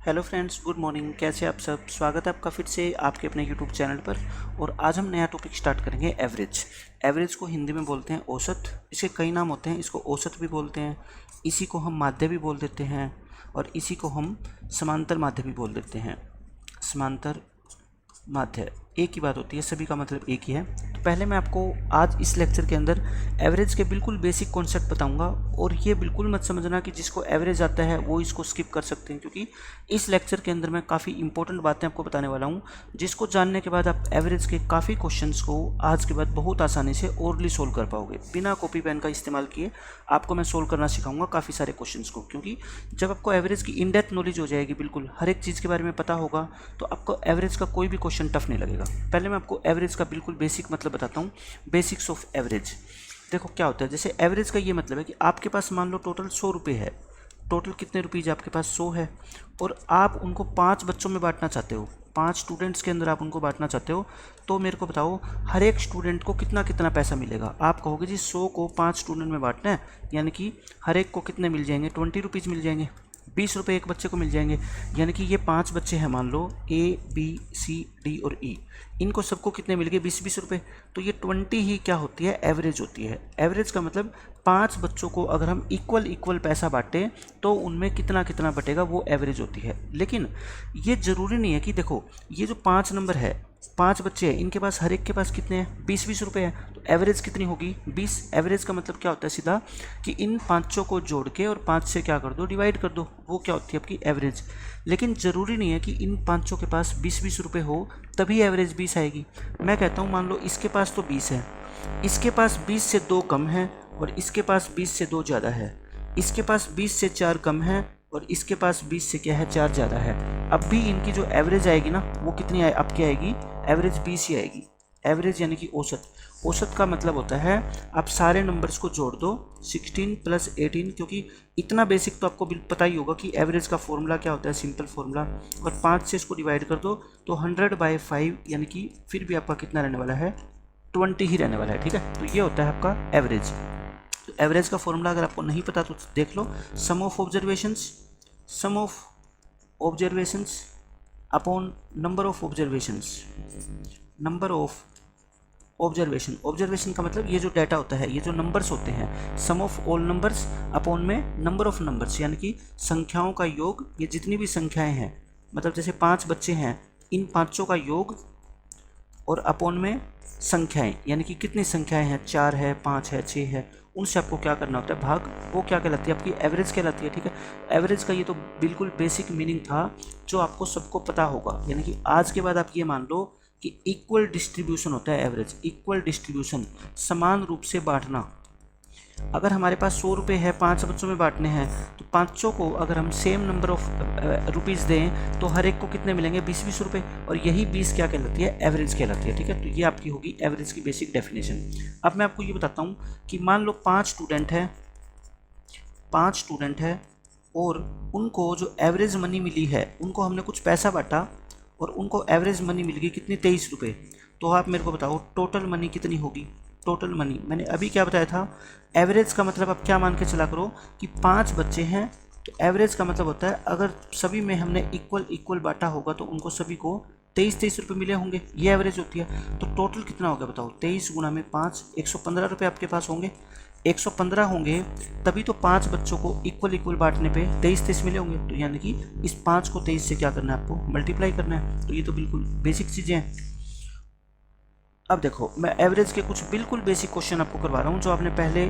Hello friends, good morning. कैसे आप सब? स्वागत है आपका फिर से आपके अपने यूट्यूब चैनल पर। और आज हम नया टॉपिक स्टार्ट करेंगे, एवरेज। एवरेज को हिंदी में बोलते हैं औसत। इसके कई नाम होते हैं। इसको औसत भी बोलते हैं, इसी को हम माध्य भी बोल देते हैं, और इसी को हम समांतर माध्य भी बोल देते हैं। समांतर माध्य एक ही बात होती है, सभी का मतलब एक ही है। तो पहले मैं आपको आज इस लेक्चर के अंदर एवरेज के बिल्कुल बेसिक कॉन्सेप्ट बताऊंगा। और ये बिल्कुल मत समझना कि जिसको एवरेज आता है वो इसको स्किप कर सकते हैं, क्योंकि इस लेक्चर के अंदर मैं काफ़ी इंपॉर्टेंट बातें आपको बताने वाला हूँ, जिसको जानने के बाद आप एवरेज के काफ़ी क्वेश्चंस को आज के बाद बहुत आसानी से ओरली सोल्व कर पाओगे। बिना कॉपी पेन का इस्तेमाल किए आपको मैं सोल्व करना सिखाऊंगा काफ़ी सारे क्वेश्चंस को, क्योंकि जब आपको एवरेज की इन डेप्थ नॉलेज हो जाएगी, बिल्कुल हर एक चीज़ के बारे में पता होगा, तो आपको एवरेज का कोई भी क्वेश्चन टफ नहीं लगेगा। पहले मैं आपको एवरेज का बिल्कुल बेसिक मतलब बताता हूँ, बेसिक्स ऑफ एवरेज। देखो क्या होता है, जैसे एवरेज का ये मतलब है कि आपके पास मान लो टोटल 100 रुपये है। टोटल कितने रुपीज़ आपके पास? 100 है। और आप उनको 5 बच्चों में बांटना चाहते हो, 5 स्टूडेंट्स के अंदर आप उनको बांटना चाहते हो। तो मेरे को बताओ हर एक स्टूडेंट को कितना कितना पैसा मिलेगा। आप कहोगे जी 100 को 5 स्टूडेंट में बांटना है, यानी कि हर एक को कितने मिल जाएंगे? 20 रुपीज़ मिल जाएंगे, 20 रुपये एक बच्चे को मिल जाएंगे। यानी कि ये 5 बच्चे हैं, मान लो ए बी सी डी और ई, इनको सबको कितने मिल गए? 20-20 रुपये। तो ये 20 ही क्या होती है? एवरेज होती है। एवरेज का मतलब 5 बच्चों को अगर हम इक्वल पैसा बांटें तो उनमें कितना कितना बटेगा, वो एवरेज होती है। लेकिन ये ज़रूरी नहीं है कि देखो ये जो 5 नंबर है, 5 बच्चे हैं, इनके पास हर एक के पास कितने हैं? 20-20 रुपये हैं। तो एवरेज कितनी होगी? 20। एवरेज का मतलब क्या होता है सीधा, कि इन पाँचों को जोड़ के और 5 से क्या कर दो? डिवाइड कर दो। वो क्या होती है? आपकी एवरेज। लेकिन ज़रूरी नहीं है कि इन पाँचों के पास 20-20 रुपये हो तभी एवरेज 20 आएगी। मैं कहता हूँ मान लो इसके पास तो 20 है, इसके पास 20 से 2 कम है, और इसके पास 20 से 2 ज़्यादा है, इसके पास 20 से 4 कम है, और इसके पास 20 से क्या है? 4 ज़्यादा है। अब भी इनकी जो एवरेज आएगी ना, वो कितनी आपकी आएगी? एवरेज 20 ही आएगी। एवरेज यानी कि औसत। औसत का मतलब होता है आप सारे नंबर्स को जोड़ दो, 16 + 18, क्योंकि इतना बेसिक तो आपको पता ही होगा कि एवरेज का फॉर्मूला क्या होता है, सिंपल फॉर्मूला। और 5 से इसको डिवाइड कर दो तो 100/5, यानी कि फिर भी आपका कितना रहने वाला है? 20 ही रहने वाला है। ठीक है, तो ये होता है आपका एवरेज। तो एवरेज का फॉर्मूला अगर आपको नहीं पता तो देख लो, sum of observations upon number of observations. Number of observation का मतलब ये जो डाटा होता है, ये जो नंबर्स होते हैं, सम ऑफ ऑल नंबर्स अपॉन में नंबर ऑफ नंबर्स, यानी कि संख्याओं का योग। ये जितनी भी संख्याएं हैं, मतलब जैसे 5 बच्चे हैं, इन पाँचों का योग, और अपॉन में संख्याएं, यानी कि कितनी संख्याएं हैं? 4 है, 5 है, 6 है। उनसे आपको क्या करना होता है? भाग। वो क्या कहलाती है? आपकी एवरेज कहलाती है। ठीक है, एवरेज का ये तो बिल्कुल बेसिक मीनिंग था जो आपको सबको पता होगा। यानी कि आज के बाद आप ये मान लो कि इक्वल डिस्ट्रीब्यूशन होता है एवरेज। इक्वल डिस्ट्रीब्यूशन, समान रूप से बांटना। अगर हमारे पास 100 रुपये है, 5 बच्चों में बांटने हैं, तो पाँचों को अगर हम सेम नंबर ऑफ रुपीज़ दें तो हर एक को कितने मिलेंगे? 20-20 रुपये। और यही 20 क्या कहलाती है? एवरेज कहलाती है। ठीक है, तो ये आपकी होगी एवरेज की बेसिक डेफिनेशन। अब मैं आपको ये बताता हूँ कि मान लो 5 स्टूडेंट है, 5 स्टूडेंट है, और उनको जो एवरेज मनी मिली है, उनको हमने कुछ पैसा बांटा और उनको एवरेज मनी मिल गई कितनी? 23 रुपये। तो आप मेरे को बताओ टोटल मनी कितनी होगी? टोटल मनी मैंने अभी क्या बताया था, एवरेज का मतलब आप क्या मान के चला करो कि 5 बच्चे हैं, तो एवरेज का मतलब होता है अगर सभी में हमने इक्वल बांटा होगा तो उनको सभी को 23-23 रुपये मिले होंगे। ये एवरेज होती है। तो टोटल कितना होगा बताओ? 23 × 5, 115 रुपये आपके पास होंगे। 115 होंगे तभी तो 5 बच्चों को इक्वल बांटने पे 23-23 मिले होंगे। तो यानी कि इस 5 को 23 से क्या करना है? आपको मल्टीप्लाई करना है। तो ये तो बिल्कुल बेसिक चीज़ें हैं। अब देखो, मैं एवरेज के कुछ बिल्कुल बेसिक क्वेश्चन आपको करवा रहा हूँ, जो आपने पहले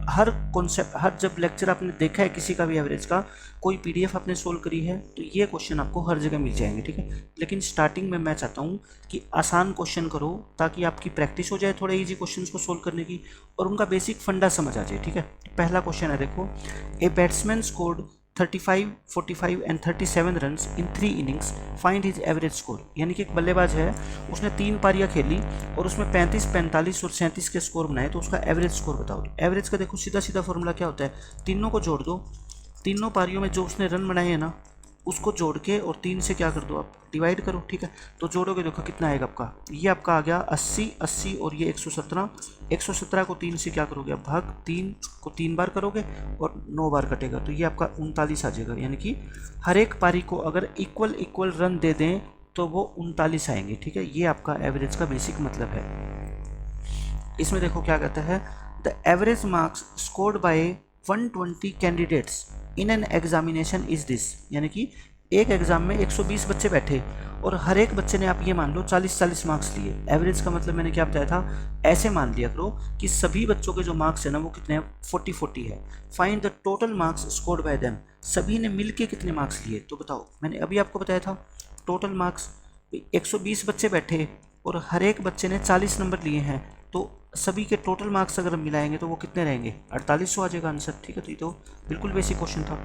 हर कॉन्सेप्ट, हर जब लेक्चर आपने देखा है किसी का भी एवरेज का, कोई पीडीएफ आपने सोल्व करी है, तो ये क्वेश्चन आपको हर जगह मिल जाएंगे। ठीक है, लेकिन स्टार्टिंग में मैं चाहता हूँ कि आसान क्वेश्चन करो, ताकि आपकी प्रैक्टिस हो जाए थोड़े इजी क्वेश्चन को सोल्व करने की, और उनका बेसिक फंडा समझ आ जाए। ठीक है, पहला क्वेश्चन है, देखो, a batsman scored 35, 45 and 37 runs in 3 innings, find his average score. यानी कि एक बल्लेबाज है, उसने 3 पारियां खेली और उसमें 35, 45 और 37 के स्कोर बनाए, तो उसका एवरेज स्कोर बताओ। एवरेज का देखो सीधा सीधा फॉर्मूला क्या होता है, तीनों को जोड़ दो, तीनों पारियों में जो उसने रन बनाए हैं ना, उसको जोड़ के और 3 से क्या कर दो आप डिवाइड करो, ठीक है। तो जोड़ोगे देखो कितना आएगा आपका, ये आपका आ गया 80, 80 और ये 117, 117 को 3 से क्या करोगे आप भाग 3 को 3 बार करोगे और 9 बार कटेगा, तो ये आपका 39 आ जाएगा। यानी कि हर एक पारी को अगर इक्वल इक्वल रन दे दें तो वो 39 आएंगे, ठीक है। ये आपका एवरेज का बेसिक मतलब है। इसमें देखो क्या कहता है, the average marks scored by 120 candidates in an examination is this. यानी कि एक एग्जाम में 120 बच्चे बैठे और हर एक बच्चे ने आप ये मान लो 40-40 मार्क्स लिए। एवरेज का मतलब मैंने क्या बताया था, ऐसे मान लिया करो कि सभी बच्चों के जो मार्क्स है ना वो कितने हैं, 40-40 है। Find the total marks scored by them, सभी ने मिलके कितने मार्क्स लिए, तो बताओ। मैंने अभी आपको बताया था टोटल मार्क्स, 120 बच्चे बैठे और हर एक बच्चे ने 40 नंबर लिए हैं, तो सभी के टोटल मार्क्स अगर हम मिलाएंगे तो वो कितने रहेंगे, 4800 आ जाएगा आंसर, ठीक है। तो ये तो बिल्कुल बेसिक क्वेश्चन था।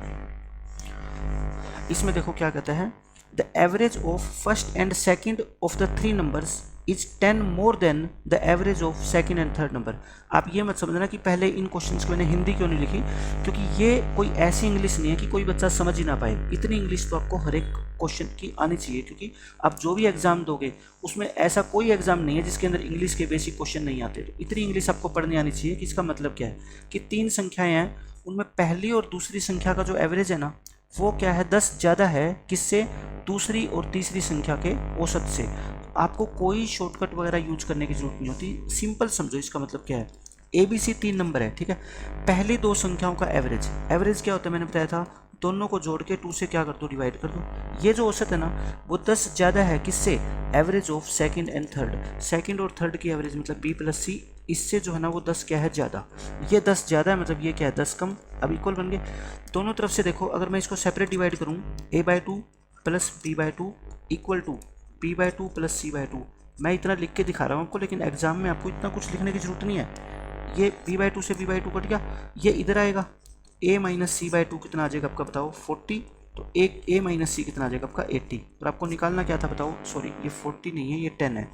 इसमें देखो क्या कहता है, the average of first and second of the 3 numbers is 10 more than the average of second and third number. आप ये मत समझना कि पहले इन क्वेश्चंस को मैंने हिंदी क्यों नहीं लिखी, क्योंकि ये कोई ऐसी इंग्लिश नहीं है कि कोई बच्चा समझ ही ना पाए। इतनी इंग्लिश तो आपको हर एक क्वेश्चन की आनी चाहिए, क्योंकि आप जो भी एग्जाम दोगे उसमें ऐसा कोई एग्जाम नहीं है जिसके अंदर इंग्लिश के बेसिक क्वेश्चन नहीं आते। तो इतनी इंग्लिश आपको पढ़नी आनी चाहिए कि इसका मतलब क्या है कि 3 संख्याएं हैं, उनमें पहली और दूसरी संख्या का जो एवरेज है ना वो क्या है, 10 ज़्यादा है किससे, दूसरी और तीसरी संख्या के औसत से। आपको कोई शॉर्टकट वगैरह यूज करने की जरूरत नहीं होती, सिंपल समझो इसका मतलब क्या है। ABC 3 नंबर है, ठीक है। पहली 2 संख्याओं का एवरेज, एवरेज क्या होता है मैंने बताया था, दोनों को जोड़ के 2 से क्या कर दो डिवाइड कर दो। ये जो औसत है ना वो 10 ज़्यादा है किससे, average of second and third. Second और थर्ड की एवरेज मतलब B+C, इससे जो है ना वो 10 क्या है ज़्यादा, ये 10 ज़्यादा है मतलब ये क्या है 10 कम। अब इक्वल बन गए दोनों तरफ से। देखो अगर मैं इसको सेपरेट डिवाइड करूँ, A/2 plus B/2 equal to B/2 plus C/2। मैं इतना लिख के दिखा रहा हूँ आपको, लेकिन एग्जाम में आपको इतना कुछ लिखने की जरूरत नहीं है। ये B/2 से B/2 कट गया, ये इधर आएगा, A माइनस C/2 कितना आ जाएगा आपका बताओ, 40। तो एक A माइनस C कितना आ जाएगा आपका 80। और आपको निकालना क्या था बताओ, सॉरी ये 40 नहीं है ये 10 है,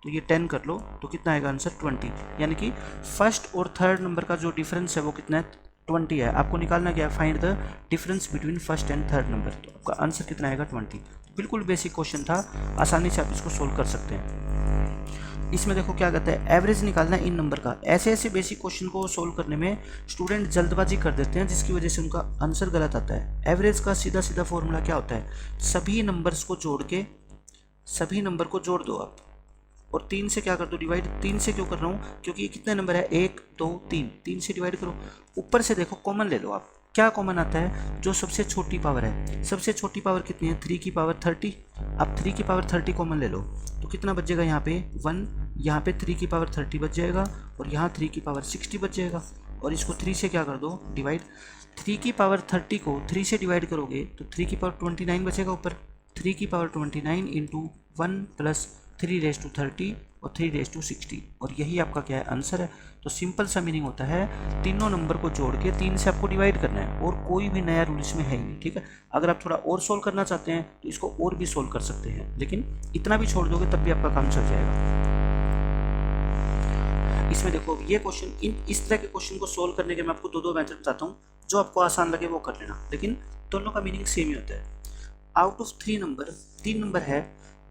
तो ये 10 कर लो तो कितना आएगा आंसर 20। यानी कि फर्स्ट और थर्ड नंबर का जो डिफरेंस है वो कितना है 20 है। आपको निकालना क्या है, find the difference between first and third number. तो आपका आंसर कितना आएगा 20। बिल्कुल बेसिक क्वेश्चन था, आसानी से आप इसको सोल्व कर सकते हैं। इसमें देखो क्या कहता है, एवरेज निकालना इन नंबर का। ऐसे ऐसे बेसिक क्वेश्चन को सोल्व करने में स्टूडेंट जल्दबाजी कर देते हैं जिसकी वजह से उनका आंसर गलत आता है। एवरेज का सीधा सीधा फॉर्मूला क्या होता है, सभी नंबर्स को जोड़ के, सभी नंबर को जोड़ दो आप और 3 से क्या कर दो डिवाइड। 3 से क्यों कर रहा हूँ, क्योंकि ये कितने नंबर है 1 2 3, 3 से डिवाइड करो। ऊपर से देखो कॉमन ले लो आप, क्या कॉमन आता है, जो सबसे छोटी पावर है। सबसे छोटी पावर कितनी है 3 की पावर 30। अब 3 की पावर 30 कॉमन ले लो तो कितना बच जाएगा यहाँ पे 1, यहाँ पे 3 की पावर 30 बच जाएगा और यहाँ 3 की पावर 60 बच जाएगा। और इसको 3 से क्या कर दो डिवाइड। 3 की पावर 30 को 3 से डिवाइड करोगे तो 3 की पावर 29 बचेगा ऊपर। 3 की पावर 29 इंटू 1 प्लस 3⁻30 और 3⁻60, और यही आपका क्या है आंसर है। तो सिंपल सा मीनिंग होता है तीनों नंबर को जोड़ के 3 से आपको डिवाइड करना है, और कोई भी नया रूल इसमें है ही नहीं, ठीक है। अगर आप थोड़ा और सोल्व करना चाहते हैं तो इसको और भी सोल्व कर सकते हैं, लेकिन इतना भी छोड़ दोगे तब भी आपका काम चल जाएगा। इसमें देखो ये क्वेश्चन, इस तरह के क्वेश्चन को सोल्व करने के मैं आपको दो मेथड बताता हूँ, जो आपको आसान लगे वो कर लेना, लेकिन दोनों का मीनिंग सेम ही होता है। आउट ऑफ 3 नंबर, 3 नंबर है,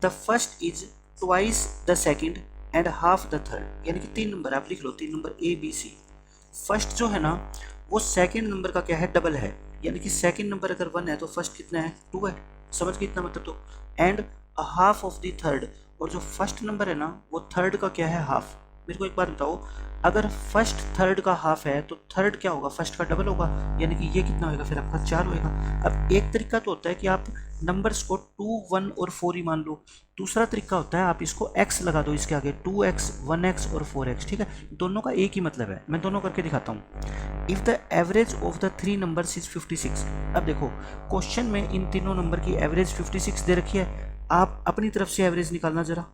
the first is twice the second and half the third. यानी कि 3 नंबर आप लिख लो, 3 नंबर ABC। फर्स्ट जो है ना वो सेकंड नंबर का क्या है डबल है, यानी कि सेकंड नंबर अगर 1 है तो फर्स्ट कितना है 2 है, समझ के इतना मतलब। तो and half of the third, और जो फर्स्ट नंबर है ना वो थर्ड का क्या है हाफ। मेरे को एक बात बताओ, अगर फर्स्ट थर्ड का हाफ है तो थर्ड क्या होगा, फर्स्ट का डबल होगा, यानी कि ये कितना होगा फिर आपका 4 होगा। अब एक तरीका तो होता है कि आप नंबर्स को 2, 1 और 4 ही मान लो, दूसरा तरीका होता है आप इसको x लगा दो इसके आगे, 2x, 1x और 4x, ठीक है। दोनों का एक ही मतलब है, मैं दोनों करके दिखाता हूँ। If the average of the 3 numbers is 56। अब देखो क्वेश्चन में इन तीनों नंबर की एवरेज 56 दे रखी है, आप अपनी तरफ से एवरेज निकालना जरा,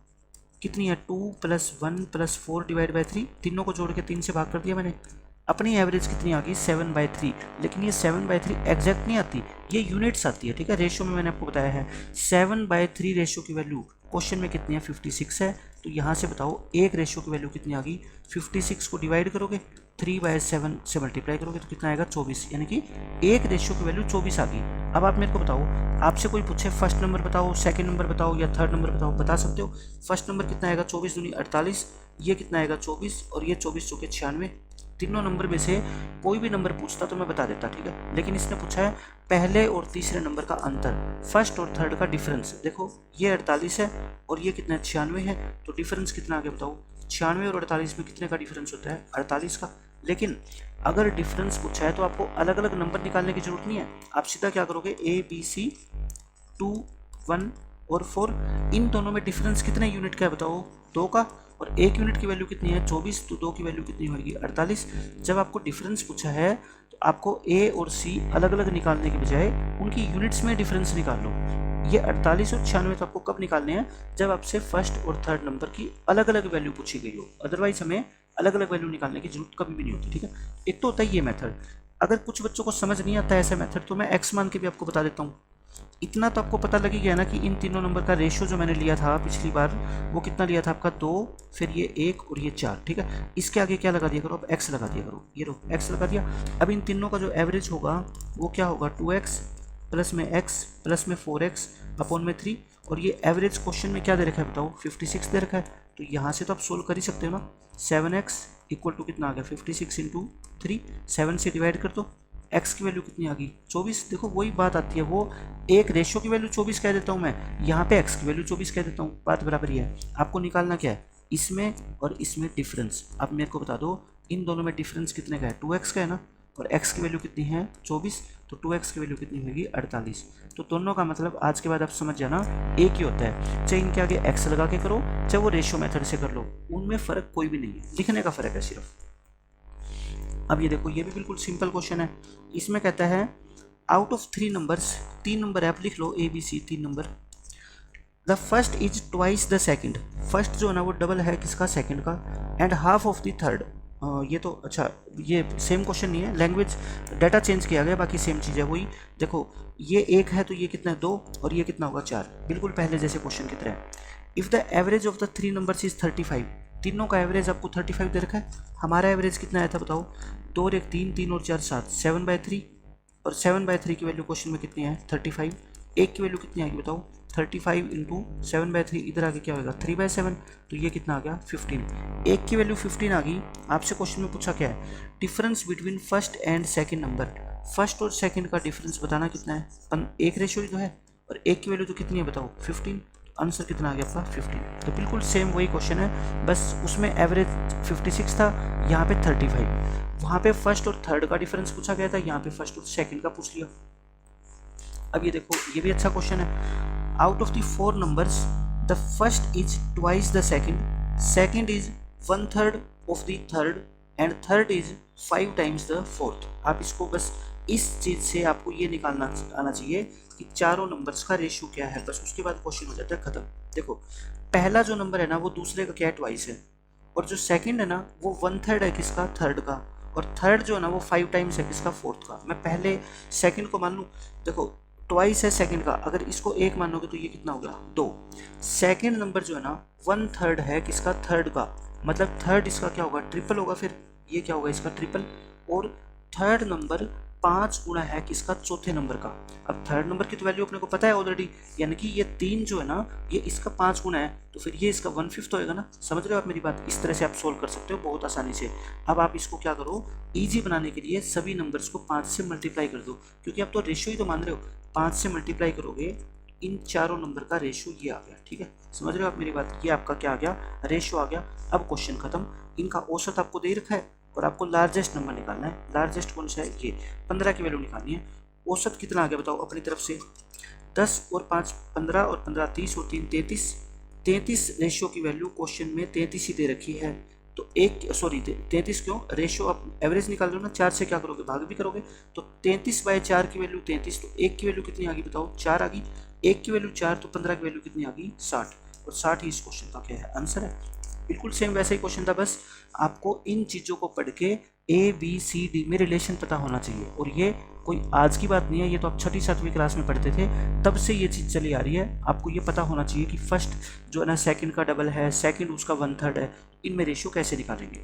कितनी है 2 + 1 + 4 / 3, तीनों को जोड़ के 3 से भाग कर दिया मैंने। अपनी एवरेज कितनी आ गई 7/3, लेकिन ये 7/3 एग्जैक्ट नहीं आती, ये यूनिट्स आती है, ठीक है। रेशियो में मैंने आपको बताया है 7/3 रेशियो की वैल्यू क्वेश्चन में कितनी है 56 है, तो यहाँ से बताओ एक रेशियो की वैल्यू कितनी आ गई 56 को डिवाइड करोगे 3/7 से मल्टीप्लाई करोगे तो कितना आएगा 24, यानी कि एक रेशियो की वैल्यू 24 आ गई। अब आप मेरे को बताओ, आपसे कोई पूछे फर्स्ट नंबर बताओ, सेकंड नंबर बताओ या थर्ड नंबर बताओ, बता सकते हो? फर्स्ट नंबर कितना आएगा 24 दूनी 48, ये कितना आएगा 24 और ये 24 चौके 96। तीनों नंबर में से कोई भी नंबर पूछता तो मैं बता देता, ठीक है, लेकिन इसने पूछा है पहले और तीसरे नंबर का अंतर, फर्स्ट और थर्ड का डिफरेंस। देखो ये 48 है और ये कितना है 96 है, तो डिफरेंस कितना आ गया बताओ? 96 और 48 में कितने का डिफरेंस होता है? 48 का। लेकिन अगर डिफरेंस पूछा है तो आपको अलग अलग नंबर निकालने की जरूरत नहीं है, आप सीधा क्या करोगे, ABC 2, 1 और 4, इन दोनों में डिफरेंस कितने यूनिट का है बताओ? 2 का। और एक यूनिट की वैल्यू कितनी है 24, तो 2 की वैल्यू कितनी होगी 48। जब आपको डिफरेंस पूछा है तो आपको A और C अलग अलग निकालने के बजाय उनकी यूनिट्स में डिफरेंस निकाल लो। ये 48 और 96 तो आपको कब निकालने हैं? जब आपसे फर्स्ट और थर्ड नंबर की अलग अलग वैल्यू पूछी गई हो, अदरवाइज हमें अलग अलग वैल्यू निकालने की जरूरत कभी भी नहीं होती, ठीक है। एक तो होता है ये मेथड, अगर कुछ बच्चों को समझ नहीं आता है ऐसा मेथड तो मैं एक्स मान के भी आपको बता देता हूँ। इतना तो आपको पता लगी गया ना कि इन तीनों नंबर का रेशियो जो मैंने लिया था पिछली बार वो कितना लिया था आपका 2, फिर ये 1 और ये 4, ठीक है। इसके आगे क्या लगा दिया करो, अब x लगा दिया करो, ये रो x लगा दिया। अब इन तीनों का जो एवरेज होगा वो क्या होगा 2x प्लस में x प्लस में 4x अपॉन में 3, और ये एवरेज क्वेश्चन में क्या दे रखा है बताओ 56 दे रखा है, तो यहाँ से तो आप सोल्व कर ही सकते हो ना। 7x इक्वल टू कितना आ गया 56 इंटू 3, 7 से डिवाइड कर दो, x की वैल्यू कितनी आ गई 24। देखो वही बात आती है, वो एक रेशियो की वैल्यू 24 कह देता हूँ मैं, यहाँ पे x की वैल्यू 24 कह देता हूँ, बात बराबर ही है। आपको निकालना क्या है, इसमें और इसमें डिफरेंस। आप मेरे को बता दो इन दोनों में डिफरेंस कितने का है, 2x का है ना, और x की वैल्यू कितनी है 24, तो 2x की वैल्यू कितनी होगी 48। तो दोनों का मतलब आज के बाद आप समझ जाना एक ही होता है, चाहे इनके आगे x लगा के करो चाहे वो रेशियो मेथड से कर लो, उनमें फ़र्क कोई भी नहीं है, लिखने का फ़र्क है सिर्फ। अब ये देखो ये भी बिल्कुल सिंपल क्वेश्चन है, इसमें कहता है आउट ऑफ 3 नंबर्स, 3 नंबर है, आप लिख लो ABC 3 number, the first is twice the second, first जो है ना वो डबल है किसका, सेकंड का, and half of the third. ये तो अच्छा ये सेम क्वेश्चन नहीं है, लैंग्वेज डाटा चेंज किया गया, बाकी सेम चीज़ है वही। देखो ये 1 है तो ये कितना है 2 और ये कितना होगा 4, बिल्कुल पहले जैसे क्वेश्चन की तरह। If the average of the 3 numbers is 35, तीनों का एवरेज आपको 35 दे रखा है, हमारा एवरेज कितना आया था बताओ, 2 और 1 3, 3 और 4 7, 7/3, और 7/3 की वैल्यू क्वेश्चन में कितनी है 35, एक की वैल्यू कितनी आएगी बताओ 35 इंटू 7/3, इधर आगे क्या होगा 3/7, तो ये कितना आ गया 15, एक की वैल्यू 15 आ गई। आपसे क्वेश्चन में पूछा क्या है, difference between first and second number, first और सेकंड का डिफरेंस बताना कितना है, एक रेशियो तो है और एक की वैल्यू तो कितनी है बताओ 15, आंसर कितना आ गया आपका 15। तो बिल्कुल सेम वही क्वेश्चन है, बस उसमें एवरेज 56 था, यहाँ पे 35, वहाँ पे फर्स्ट और थर्ड का डिफरेंस पूछा गया था, यहाँ पे फर्स्ट और सेकंड का पूछ लिया। अब ये देखो ये भी अच्छा क्वेश्चन है, out of the 4 numbers the first is twice the second, second is 1/3 of the third and third is 5 times the fourth. आप इसको बस इस चीज़ से आपको ये निकालना आना चाहिए कि चारों नंबर्स का रेशियो क्या है, बस उसके बाद क्वेश्चन हो जाता है खत्म। देखो पहला जो नंबर है ना वो दूसरे का क्या है ट्वाइस है, और जो सेकंड है ना वो 1/3 है किसका थर्ड का, और थर्ड जो है ना वो 5 टाइम्स है किसका फोर्थ का। मैं पहले सेकंड को मान लूँ, देखो ट्वाइस है सेकंड का, अगर इसको एक मानोगे तो ये कितना होगा 2। सेकंड नंबर जो है ना 1/3 है किसका थर्ड का, मतलब थर्ड इसका क्या होगा ट्रिपल होगा, फिर ये क्या होगा इसका ट्रिपल, और थर्ड नंबर 5 गुना है किसका चौथे नंबर का। अब थर्ड नंबर की तो वैल्यू अपने को पता है ऑलरेडी, यानी कि ये 3 जो है ना ये इसका 5 गुना है, तो फिर ये इसका 1/5 होएगा ना। समझ रहे हो आप मेरी बात, इस तरह से आप सोल्व कर सकते हो बहुत आसानी से। अब आप इसको क्या करो, ईजी बनाने के लिए सभी नंबर्स को 5 से मल्टीप्लाई कर दो, क्योंकि आप तो रेशियो ही तो मान रहे हो, 5 से मल्टीप्लाई करोगे इन चारों नंबर का रेशियो ये आ गया, ठीक है। समझ रहे हो आप मेरी बात, ये आपका क्या आ गया रेशियो आ गया। अब क्वेश्चन खत्म, इनका औसत आपको दे रखा है और आपको लार्जेस्ट नंबर निकालना है। लार्जेस्ट कौन सा है, ये 15 की वैल्यू निकालनी है। औसत कितना आ गया बताओ अपनी तरफ से, 10 और 5 15 और 15 30 और 3 33, 33 रेशियो की वैल्यू क्वेश्चन में 33 ही दे रखी है, तो एक सॉरी 33 क्यों, रेशियो आप एवरेज निकाल लो ना, 4 से क्या करोगे भाग भी करोगे, तो 33/4 की वैल्यू 33, तो एक की वैल्यू कितनी आ गई बताओ 4 आ गई, एक की वैल्यू 4, तो 15 की वैल्यू कितनी आ गई 60, और 60 ही इस क्वेश्चन का क्या है आंसर है। बिल्कुल सेम वैसा ही क्वेश्चन था, बस आपको इन चीज़ों को पढ़ के ABCD में रिलेशन पता होना चाहिए, और ये कोई आज की बात नहीं है, ये तो आप 6ठी 7वीं क्लास में पढ़ते थे, तब से ये चीज़ चली आ रही है। आपको ये पता होना चाहिए कि फर्स्ट जो है ना सेकंड का डबल है, सेकंड उसका 1/3 है, इनमें रेशियो कैसे निकालेंगे।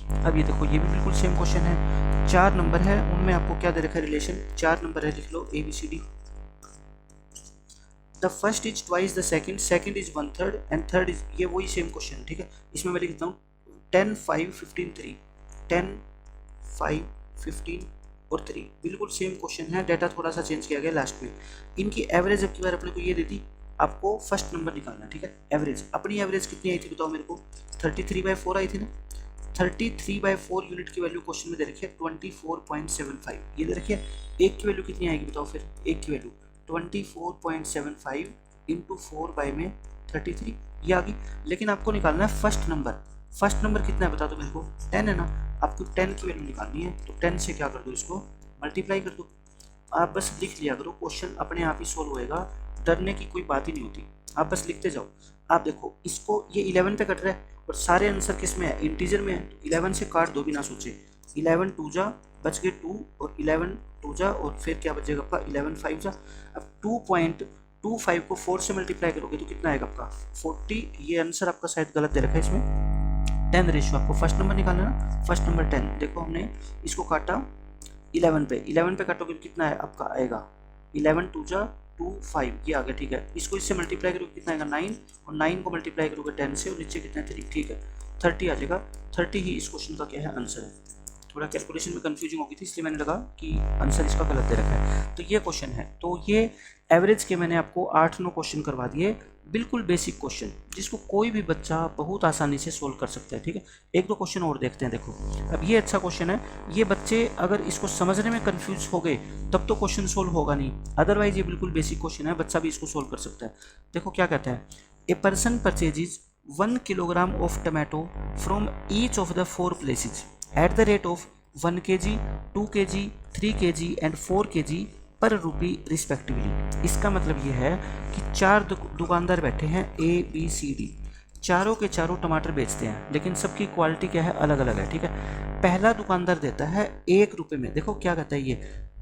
अब ये देखो, ये भी बिल्कुल सेम क्वेश्चन है। 4 नंबर है, उनमें आपको क्या दे रखा है रिलेशन, 4 नंबर है, लिख लो ABCD। The first is twice the second, second is 1/3 and third is, ये वही सेम क्वेश्चन, ठीक है। इसमें मैं लिखता हूँ 10 5 15 3, 10 5 15 और 3, बिल्कुल सेम क्वेश्चन है, डाटा थोड़ा सा चेंज किया गया लास्ट में। इनकी एवरेज अब की बार अपने को ये दे दी, आपको फर्स्ट नंबर निकालना है, ठीक है। एवरेज, अपनी एवरेज कितनी आई थी बताओ मेरे को, 33/4 आई थी ना। 33/4 यूनिट की वैल्यू क्वेश्चन में दे रखी है 24.75, ये दे रखी है। एक की वैल्यू कितनी आएगी बताओ फिर, एक की वैल्यू 24.75 इंटू 4 बाई में 33, ये आ गई। लेकिन आपको निकालना है फर्स्ट नंबर, फर्स्ट नंबर कितना है बता दो मेरे को, 10 है ना। आपको 10 की वैल्यू निकालनी है, तो 10 से क्या कर दो, इसको मल्टीप्लाई कर दो। आप बस लिख लिया करो, क्वेश्चन अपने आप ही सोल्व होएगा, डरने की कोई बात ही नहीं होती, आप बस लिखते जाओ। आप देखो इसको, ये 11 पे कट रहा है और सारे आंसर किस में है, इंटीजर में है, तो 11 से काट दो बिना सोचे। 11 2 जा, बच गए 2, और 11 2 जा, और फिर क्या बचेगा आपका 11 5 जा। अब 2.25 को 4 से मल्टीप्लाई करोगे तो कितना आएगा आपका 40। ये आंसर आपका शायद गलत दे रखा है, इसमें 10 रेशियो, आपको फर्स्ट नंबर निकालना है ना, फर्स्ट नंबर 10। देखो हमने इसको काटा 11 पे, 11 पे काटोगे तो कितना है आपका आएगा 11 2 जा 2 5, ये आ गया, ठीक है। इसको इससे मल्टीप्लाई करोगे कितना आएगा 9, और 9 को मल्टीप्लाई करोगे 10 से, और नीचे कितना है 3, ठीक है 30 आ जाएगा। 30 ही इस क्वेश्चन का क्या है आंसर है। थोड़ा कैलकुलेशन में कंफ्यूजिंग हो गई थी, इसलिए मैंने लगा कि आंसर इसका गलत दे रखा है। तो ये क्वेश्चन है, तो ये एवरेज के मैंने आपको 8-9 क्वेश्चन करवा दिए, बिल्कुल बेसिक क्वेश्चन, जिसको कोई भी बच्चा बहुत आसानी से सोल्व कर सकता है, ठीक है। एक दो क्वेश्चन और देखते हैं। देखो अब ये अच्छा क्वेश्चन है, ये बच्चे अगर इसको समझने में कंफ्यूज हो गए तब तो क्वेश्चन सोल्व होगा नहीं, अदरवाइज ये बिल्कुल बेसिक क्वेश्चन है, बच्चा भी इसको सोल्व कर सकता है। देखो क्या कहता है, a person purchases 1 kilogram of tomato from each of the 4 places at the rate of 1 kg, 2 kg, 3 kg and 4 kg पर रुपी रिस्पेक्टिवली। इसका मतलब ये है कि 4 दुकानदार बैठे हैं ABCD, चारों के चारों टमाटर बेचते हैं, लेकिन सबकी क्वालिटी क्या है, अलग अलग है, ठीक है। पहला दुकानदार देता है 1 रुपये में, देखो क्या कहता है ये,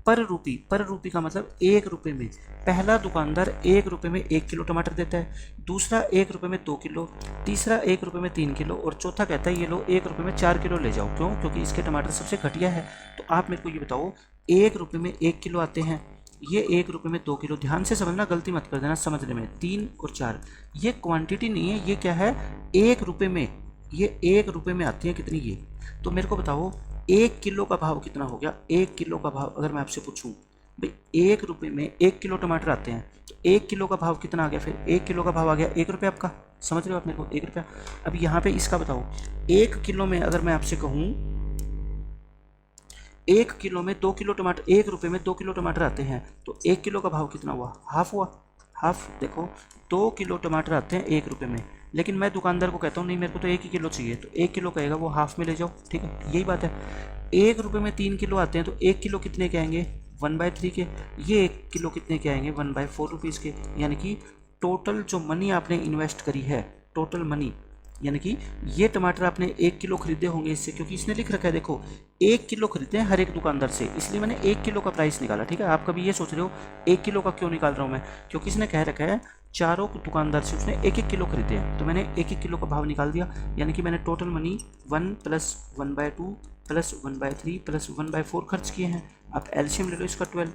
पर रुपी का मतलब 1 रुपये में। पहला दुकानदार 1 रुपये में 1 किलो टमाटर देता है, दूसरा 1 रुपये में 2 किलो, तीसरा 1 रुपये में 3 किलो, और चौथा कहता है ये लो 1 रुपये में 4 किलो ले जाओ। क्यों? क्योंकि इसके टमाटर सबसे घटिया है। तो आप मेरे को ये बताओ, 1 रुपये में 1 किलो आते हैं, ये 1 रुपये में 2 किलो, ध्यान से समझना, गलती मत कर देना समझने में। 3 और 4 ये क्वांटिटी नहीं है, ये क्या है 1 रुपये में, ये 1 रुपये में आती है कितनी ये। तो मेरे को बताओ 1 किलो का भाव कितना हो गया। 1 किलो का भाव अगर मैं आपसे पूछूं भाई 1 रुपये में 1 किलो टमाटर आते हैं, तो 1 किलो का भाव कितना आ गया, फिर 1 किलो का भाव आ गया 1 रुपये आपका, समझ रहे हो आप मेरे को, 1 रुपया। अब यहाँ पे इसका बताओ 1 किलो में अगर मैं आपसे कहूँ 1 किलो में 2 किलो टमाटर, 1 रुपये में 2 किलो टमाटर आते हैं, तो 1 किलो का भाव कितना हुआ, हाफ हुआ, हाफ। देखो 2 किलो टमाटर आते हैं 1 रुपये में, लेकिन मैं दुकानदार को कहता हूँ नहीं मेरे को तो 1 ही किलो चाहिए, तो 1 किलो कहेगा वो हाफ में ले जाओ, ठीक है, यही बात है। 1 रुपये में 3 किलो आते हैं, तो 1 किलो कितने के आएंगे 1/3 के, ये 1 किलो कितने के आएंगे 1/4 रुपीज़ के। यानी कि टोटल जो मनी आपने इन्वेस्ट करी है, टोटल मनी, यानी कि ये टमाटर आपने 1 किलो खरीदे होंगे इससे, क्योंकि इसने लिख रखा है देखो 1 किलो खरीदे हैं हर एक दुकानदार से, इसलिए मैंने 1 किलो का प्राइस निकाला, ठीक है। आप कभी ये सोच रहे हो 1 किलो का क्यों निकाल रहा हूँ मैं, क्योंकि इसने कह रखा है चारों दुकानदार से उसने 1-1 किलो खरीदे हैं, तो मैंने 1-1 किलो का भाव निकाल दिया। यानी कि मैंने टोटल मनी 1 + 1/2 + 1/3 + 1/4 खर्च किए हैं। आप एलसीएम ले लो इसका 12,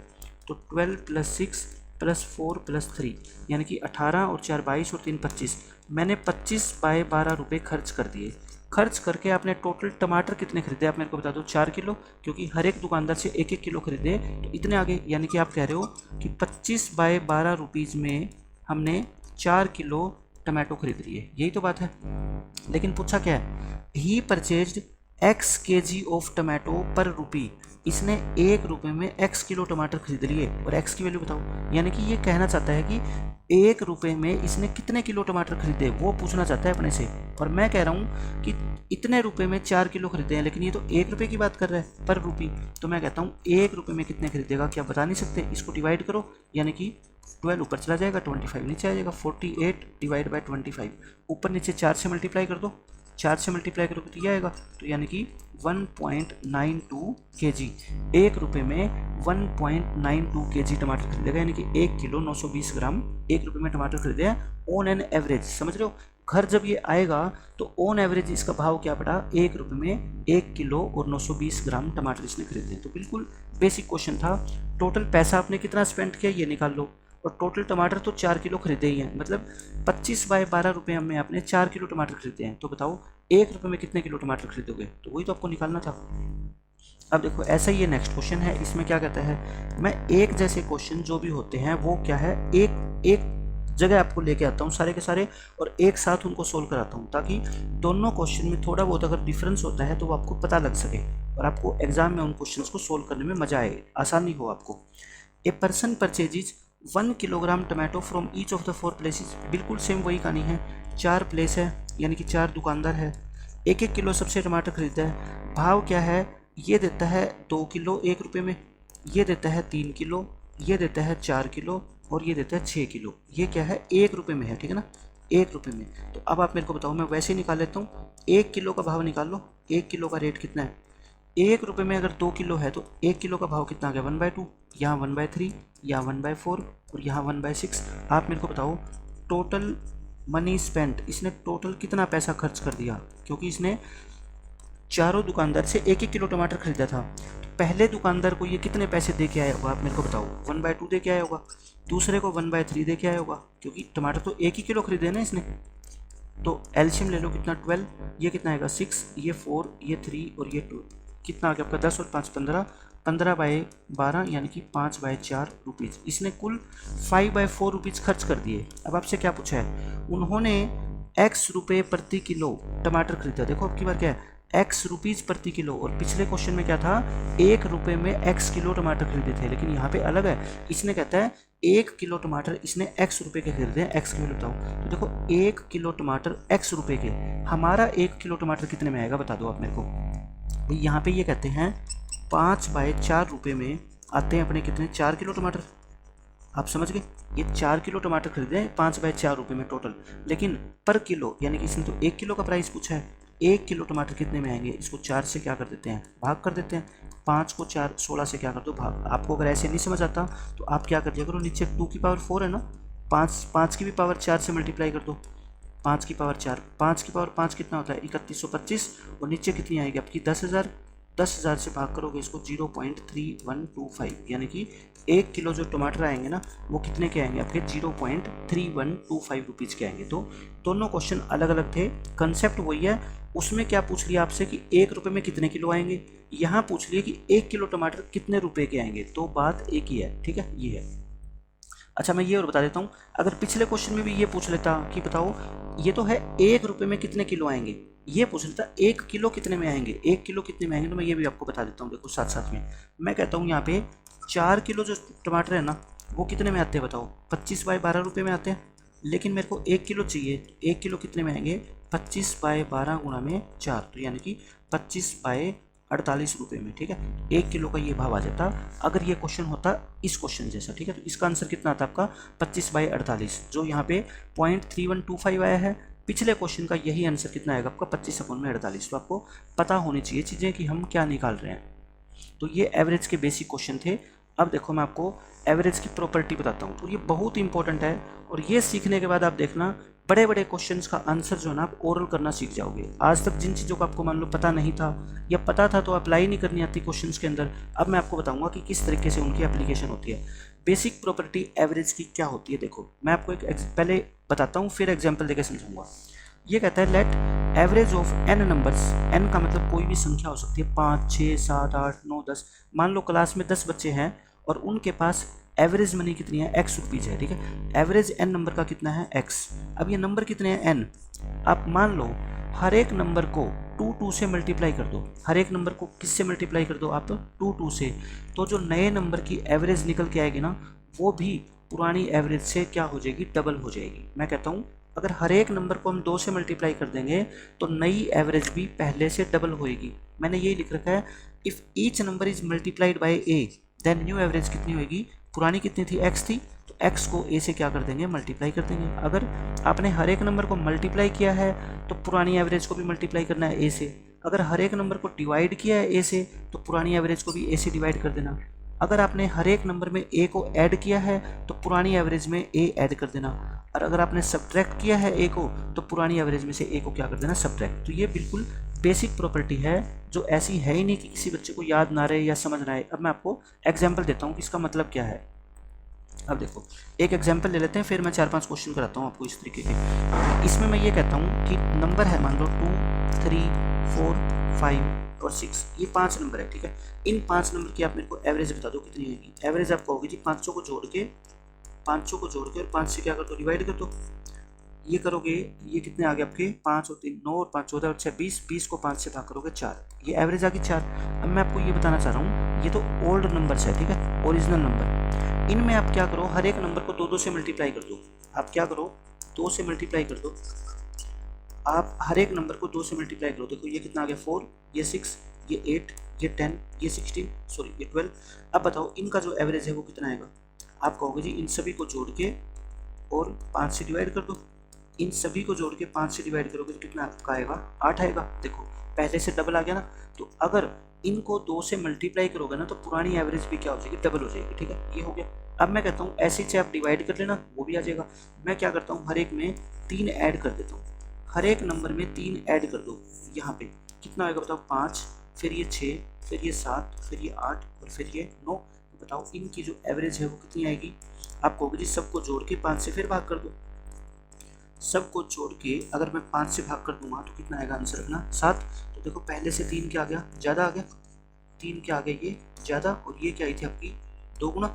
तो 12 + 6 + 4 + 3, यानी कि 18 और 4 22 और 3 25, मैंने 25/12 रुपये खर्च कर दिए। खर्च करके आपने टोटल टमाटर कितने खरीदे आप मेरे को बता दो, 4 किलो, क्योंकि हर एक दुकानदार से 1-1 किलो खरीदे, तो इतने आगे। यानी कि आप कह रहे हो कि 25/12 रुपीज़ में हमने 4 किलो टमाटो खरीद लिए, यही तो बात है। लेकिन पूछा क्या है, he purchased X kg of tomato per rupee, इसने 1 रुपये में X किलो टमाटर खरीद लिए, और X की वैल्यू बताओ। यानी कि ये कहना चाहता है कि 1 रुपये में इसने कितने किलो टमाटर खरीदे, वो पूछना चाहता है अपने से। और मैं कह रहा हूँ कि इतने रुपये में 4 किलो खरीदे हैं, लेकिन ये तो 1 रुपये की बात कर रहा है पर रुपी, तो मैं कहता हूँ 1 रुपये में कितने खरीदेगा, क्या बता नहीं सकते। इसको डिवाइड करो, यानी कि 12 ऊपर चला जाएगा, 25 नीचे आ जाएगा, 48 / 25, ऊपर नीचे 4 से मल्टीप्लाई कर दो, 4 से मल्टीप्लाई करोगे तो ये आएगा, तो यानी कि 1.92 kg, 1 रुपये में 1.92 kg टमाटर खरीदेगा, यानी कि 1 किलो 920 ग्राम 1 रुपये में टमाटर खरीदे हैं ऑन एन एवरेज। समझ रहे हो, घर जब ये आएगा तो ऑन एवरेज इसका भाव क्या पड़ा, 1 रुपये में 1 किलो और 920 ग्राम टमाटर इसने खरीदे। तो बिल्कुल बेसिक क्वेश्चन था। टोटल पैसा आपने कितना स्पेंड किया ये निकाल लो, और टोटल टमाटर तो 4 किलो खरीदे ही हैं, मतलब 25 बाय 12 रुपये में आपने 4 किलो टमाटर खरीदे हैं। तो बताओ 1 रुपये में कितने किलो टमाटर खरीदोगे, तो वही तो आपको निकालना था। अब देखो ऐसा ही ये नेक्स्ट क्वेश्चन है, इसमें क्या कहता है, मैं एक जैसे क्वेश्चन जो भी होते हैं वो क्या है, एक जगह आपको लेके आता हूँ सारे के सारे, और एक साथ उनको सोल्व कराता हूँ, ताकि दोनों क्वेश्चन में थोड़ा बहुत अगर डिफरेंस होता है तो वो आपको पता लग सके और आपको एग्जाम में उन क्वेश्चंस को सोल्व करने में मजा आए, आसानी हो आपको। A person purchases 1 kilogram tomato from each of the 4 places. बिल्कुल सेम वही कहानी है, 4 प्लेस है यानी कि 4 दुकानदार है, 1-1 किलो सबसे टमाटर खरीदता है। भाव क्या है, ये देता है 2 किलो 1 रुपये में, ये देता है 3 किलो, ये देता है 4 किलो और ये देता है 6 किलो। ये क्या है, 1 रुपये में है, ठीक है ना, 1 रुपये में। तो अब आप मेरे को बताओ, मैं वैसे ही निकाल लेता हूँ, 1 किलो का भाव निकाल लो, 1 किलो का रेट कितना है, 1 रुपये में अगर 2 किलो है तो 1 किलो का भाव कितना आ गया, 1/2, यहाँ 1/3, यहाँ 1/4 और यहाँ 1/6। आप मेरे को बताओ टोटल मनी स्पेंट, इसने टोटल कितना पैसा खर्च कर दिया, क्योंकि इसने चारों दुकानदार से 1-1 किलो टमाटर खरीदा था। तो पहले दुकानदार को ये कितने पैसे दे के आया होगा, आप मेरे को बताओ, 1/2 दे के आया होगा, दूसरे को 1/3 दे के आया होगा, क्योंकि टमाटर तो 1 ही किलो खरीदे ना इसने। तो एलसीएम ले लो, कितना 12, ये कितना आएगा 6, ये 4, ये 3 और ये 2, कितना आ गया आपका 10 और 5 15, 15/12 यानी कि 5/4 रुपीज़। इसने कुल 5/4 रुपीज़ खर्च कर दिए। अब आपसे क्या पूछा है, उन्होंने x रुपये प्रति किलो टमाटर खरीदा। देखो अब की बार क्या है, x रुपीज़ प्रति किलो, और पिछले क्वेश्चन में क्या था, 1 रुपये में x किलो टमाटर खरीदे थे, लेकिन यहाँ पे अलग है। इसने कहता है 1 किलो टमाटर इसने x रुपये के खरीदे हैं, x की वैल्यू बताओ। तो देखो 1 किलो टमाटर x रुपये के, हमारा 1 किलो टमाटर कितने में आएगा बता दो आप मेरे को। तो यहाँ पे ये कहते हैं 5/4 रुपये में आते हैं अपने कितने, 4 किलो टमाटर। आप समझ गए, ये 4 किलो टमाटर खरीदे हैं 5/4 रुपये में टोटल, लेकिन पर किलो यानी कि इसने तो 1 किलो का प्राइस पूछा है। 1 किलो टमाटर कितने में आएंगे, इसको 4 से क्या कर देते हैं, भाग कर देते हैं। 5 को 4 16 से क्या कर दो, भाग। आपको अगर ऐसे नहीं समझ आता तो आप क्या कर दिया करो, नीचे 2 की पावर 4 है ना, 5 की भी पावर 4 से मल्टीप्लाई कर दो, 5 की पावर 4, 5 की पावर 5 कितना होता है 3125, और नीचे कितनी आएगी आपकी 10,000। 10,000 से भाग करोगे इसको 0.3125, यानी कि 1 किलो जो टमाटर आएंगे ना वो कितने के आएंगे आपके 0.3125 रुपीज़ के आएंगे। तो दोनों क्वेश्चन अलग अलग थे, कंसेप्ट वही है। उसमें क्या पूछ लिया आपसे कि 1 रुपये में कितने किलो आएंगे, यहाँ पूछ लिया कि 1 किलो टमाटर कितने रुपए के आएंगे, तो बात एक ही है, ठीक है, ये है। अच्छा मैं ये और बता देता हूँ, अगर पिछले क्वेश्चन में भी ये पूछ लेता कि बताओ ये तो है 1 रुपये में कितने किलो आएंगे, ये पूछ लेता 1 किलो कितने में आएंगे, 1 किलो कितने में आएंगे, तो मैं ये भी आपको बता देता हूँ। देखो साथ साथ में मैं कहता हूँ यहाँ पे 4 किलो जो टमाटर है ना वो कितने में आते हैं बताओ, 25/12 रुपये में आते हैं। लेकिन मेरे को 1 किलो चाहिए, 1 किलो कितने में आएंगे, 25/12 गुणा में 4, तो यानी कि 25/48 रुपये में, ठीक है। 1 किलो का ये भाव आ जाता अगर ये क्वेश्चन होता इस क्वेश्चन जैसा, ठीक है। तो इसका आंसर कितना आता आपका 25/48, जो यहाँ पे 0.3125 आया है। पिछले क्वेश्चन का यही आंसर कितना आएगा आपका 25/48। तो आपको पता होनी चाहिए चीज़ें कि हम क्या निकाल रहे हैं। तो ये एवरेज के बेसिक क्वेश्चन थे। अब देखो मैं आपको एवरेज की प्रॉपर्टी बताता हूँ, और ये बहुत इंपॉर्टेंट है, और ये सीखने के बाद आप देखना बड़े बड़े क्वेश्चंस का आंसर जो है ना आप ओरल करना सीख जाओगे। आज तक जिन चीज़ों का आपको मान लो पता नहीं था या पता था तो अप्लाई नहीं करनी आती क्वेश्चंस के अंदर, अब मैं आपको बताऊंगा कि किस तरीके से उनकी एप्लीकेशन होती है। बेसिक प्रॉपर्टी एवरेज की क्या होती है, देखो मैं आपको एक पहले बताता हूँ फिर एग्जाम्पल देकर समझाऊंगा। ये कहता है let average of n numbers, n का मतलब कोई भी संख्या हो सकती है, 5, 6, 7, 8, 9, 10। मान लो क्लास में 10 बच्चे हैं और उनके पास एवरेज मनी कितनी है, x रुपीज़ है, ठीक है। एवरेज n नंबर का कितना है x। अब ये नंबर कितने हैं n, आप मान लो हर एक नंबर को 2 से मल्टीप्लाई कर दो। हर एक नंबर को किससे मल्टीप्लाई कर दो आप, 2 से। तो जो नए नंबर की एवरेज निकल के आएगी ना वो भी पुरानी एवरेज से क्या हो जाएगी, डबल हो जाएगी। मैं कहता हूँ अगर हर एक नंबर को हम 2 से मल्टीप्लाई कर देंगे तो नई एवरेज भी पहले से डबल होएगी। मैंने यही लिख रखा है, if each number is multiplied by a then new average कितनी होएगी, पुरानी कितनी थी x थी, तो x को a से क्या कर देंगे, मल्टीप्लाई कर देंगे। अगर आपने हर एक नंबर को मल्टीप्लाई किया है तो पुरानी एवरेज को भी मल्टीप्लाई करना है a से। अगर हर एक नंबर को डिवाइड किया है a से तो पुरानी एवरेज को भी a से डिवाइड कर देना। अगर आपने हर एक नंबर में a को ऐड किया है तो पुरानी एवरेज में a ऐड कर देना। और अगर आपने सब्ट्रैक्ट किया है ए को तो पुरानी एवरेज में से ए को क्या कर देना, सब्ट्रैक्ट। तो ये बिल्कुल बेसिक प्रॉपर्टी है जो ऐसी है ही नहीं कि किसी बच्चे को याद ना रहे या समझ ना आए। अब मैं आपको एग्जाम्पल देता हूँ कि इसका मतलब क्या है। अब देखो एक एग्जाम्पल ले लेते हैं, फिर मैं 4-5 क्वेश्चन कराता हूँ आपको इस तरीके के। इसमें मैं ये कहता हूँ कि नंबर है, मान लो 2, 3, 4, 5 और 6, ये 5 नंबर है, ठीक है। इन 5 नंबर की आप मेरे को एवरेज बता दो कितनी होगी। एवरेज आप कहोगे जी 500 को जोड़ के और 5 से क्या कर दो, डिवाइड कर दो। ये करोगे, ये कितने आ गए आपके 5 और 3 9 और 5 14 और 6 20, 20 को 5 से भाग करोगे 4, ये एवरेज आ गई 4। अब मैं आपको ये बताना चाह रहा हूँ, ये तो ओल्ड नंबर्स है, ठीक है, ओरिजिनल नंबर। इनमें आप क्या करो, हर एक नंबर को 2-2 से मल्टीप्लाई कर दो। आप क्या करो, 2 से मल्टीप्लाई कर दो। आप हर एक नंबर को 2 से मल्टीप्लाई करो। देखो ये कितना आ गया 4, ये 6, ये 8, ये 10, ये 16, सॉरी ये 12। अब बताओ इनका जो एवरेज है वो कितना आएगा। आप कहोगे जी इन सभी को जोड़ के और 5 से डिवाइड कर दो। इन सभी को जोड़ के 5 से डिवाइड करोगे तो कितना आपका आएगा, 8 आएगा। देखो पहले से डबल आ गया ना, तो अगर इनको 2 से मल्टीप्लाई करोगे ना तो पुरानी एवरेज भी क्या हो जाएगी, डबल हो जाएगी, ठीक है। ये हो गया। अब मैं कहता हूँ ऐसे से आप डिवाइड कर लेना, वो भी आ जाएगा। मैं क्या करता हूँ, हर एक में 3 ऐड कर देता हूँ। हर एक नंबर में 3 ऐड कर दो। यहाँ पे कितना आएगा बताओ, 5, फिर ये 6, फिर ये 7, फिर ये 8 और फिर ये 9। तो बताओ इनकी जो एवरेज है वो कितनी आएगी। आप कहोगे जी सबको जोड़ के 5 से फिर भाग कर दो। सबको जोड़ के अगर मैं 5 से भाग कर दूंगा तो कितना आएगा आंसर अपना, 7। तो देखो पहले से 3 क्या आ गया, ज़्यादा आ गया। 3 क्या आ गया, ये ज़्यादा, और ये क्या आई थी आपकी 2 गुना।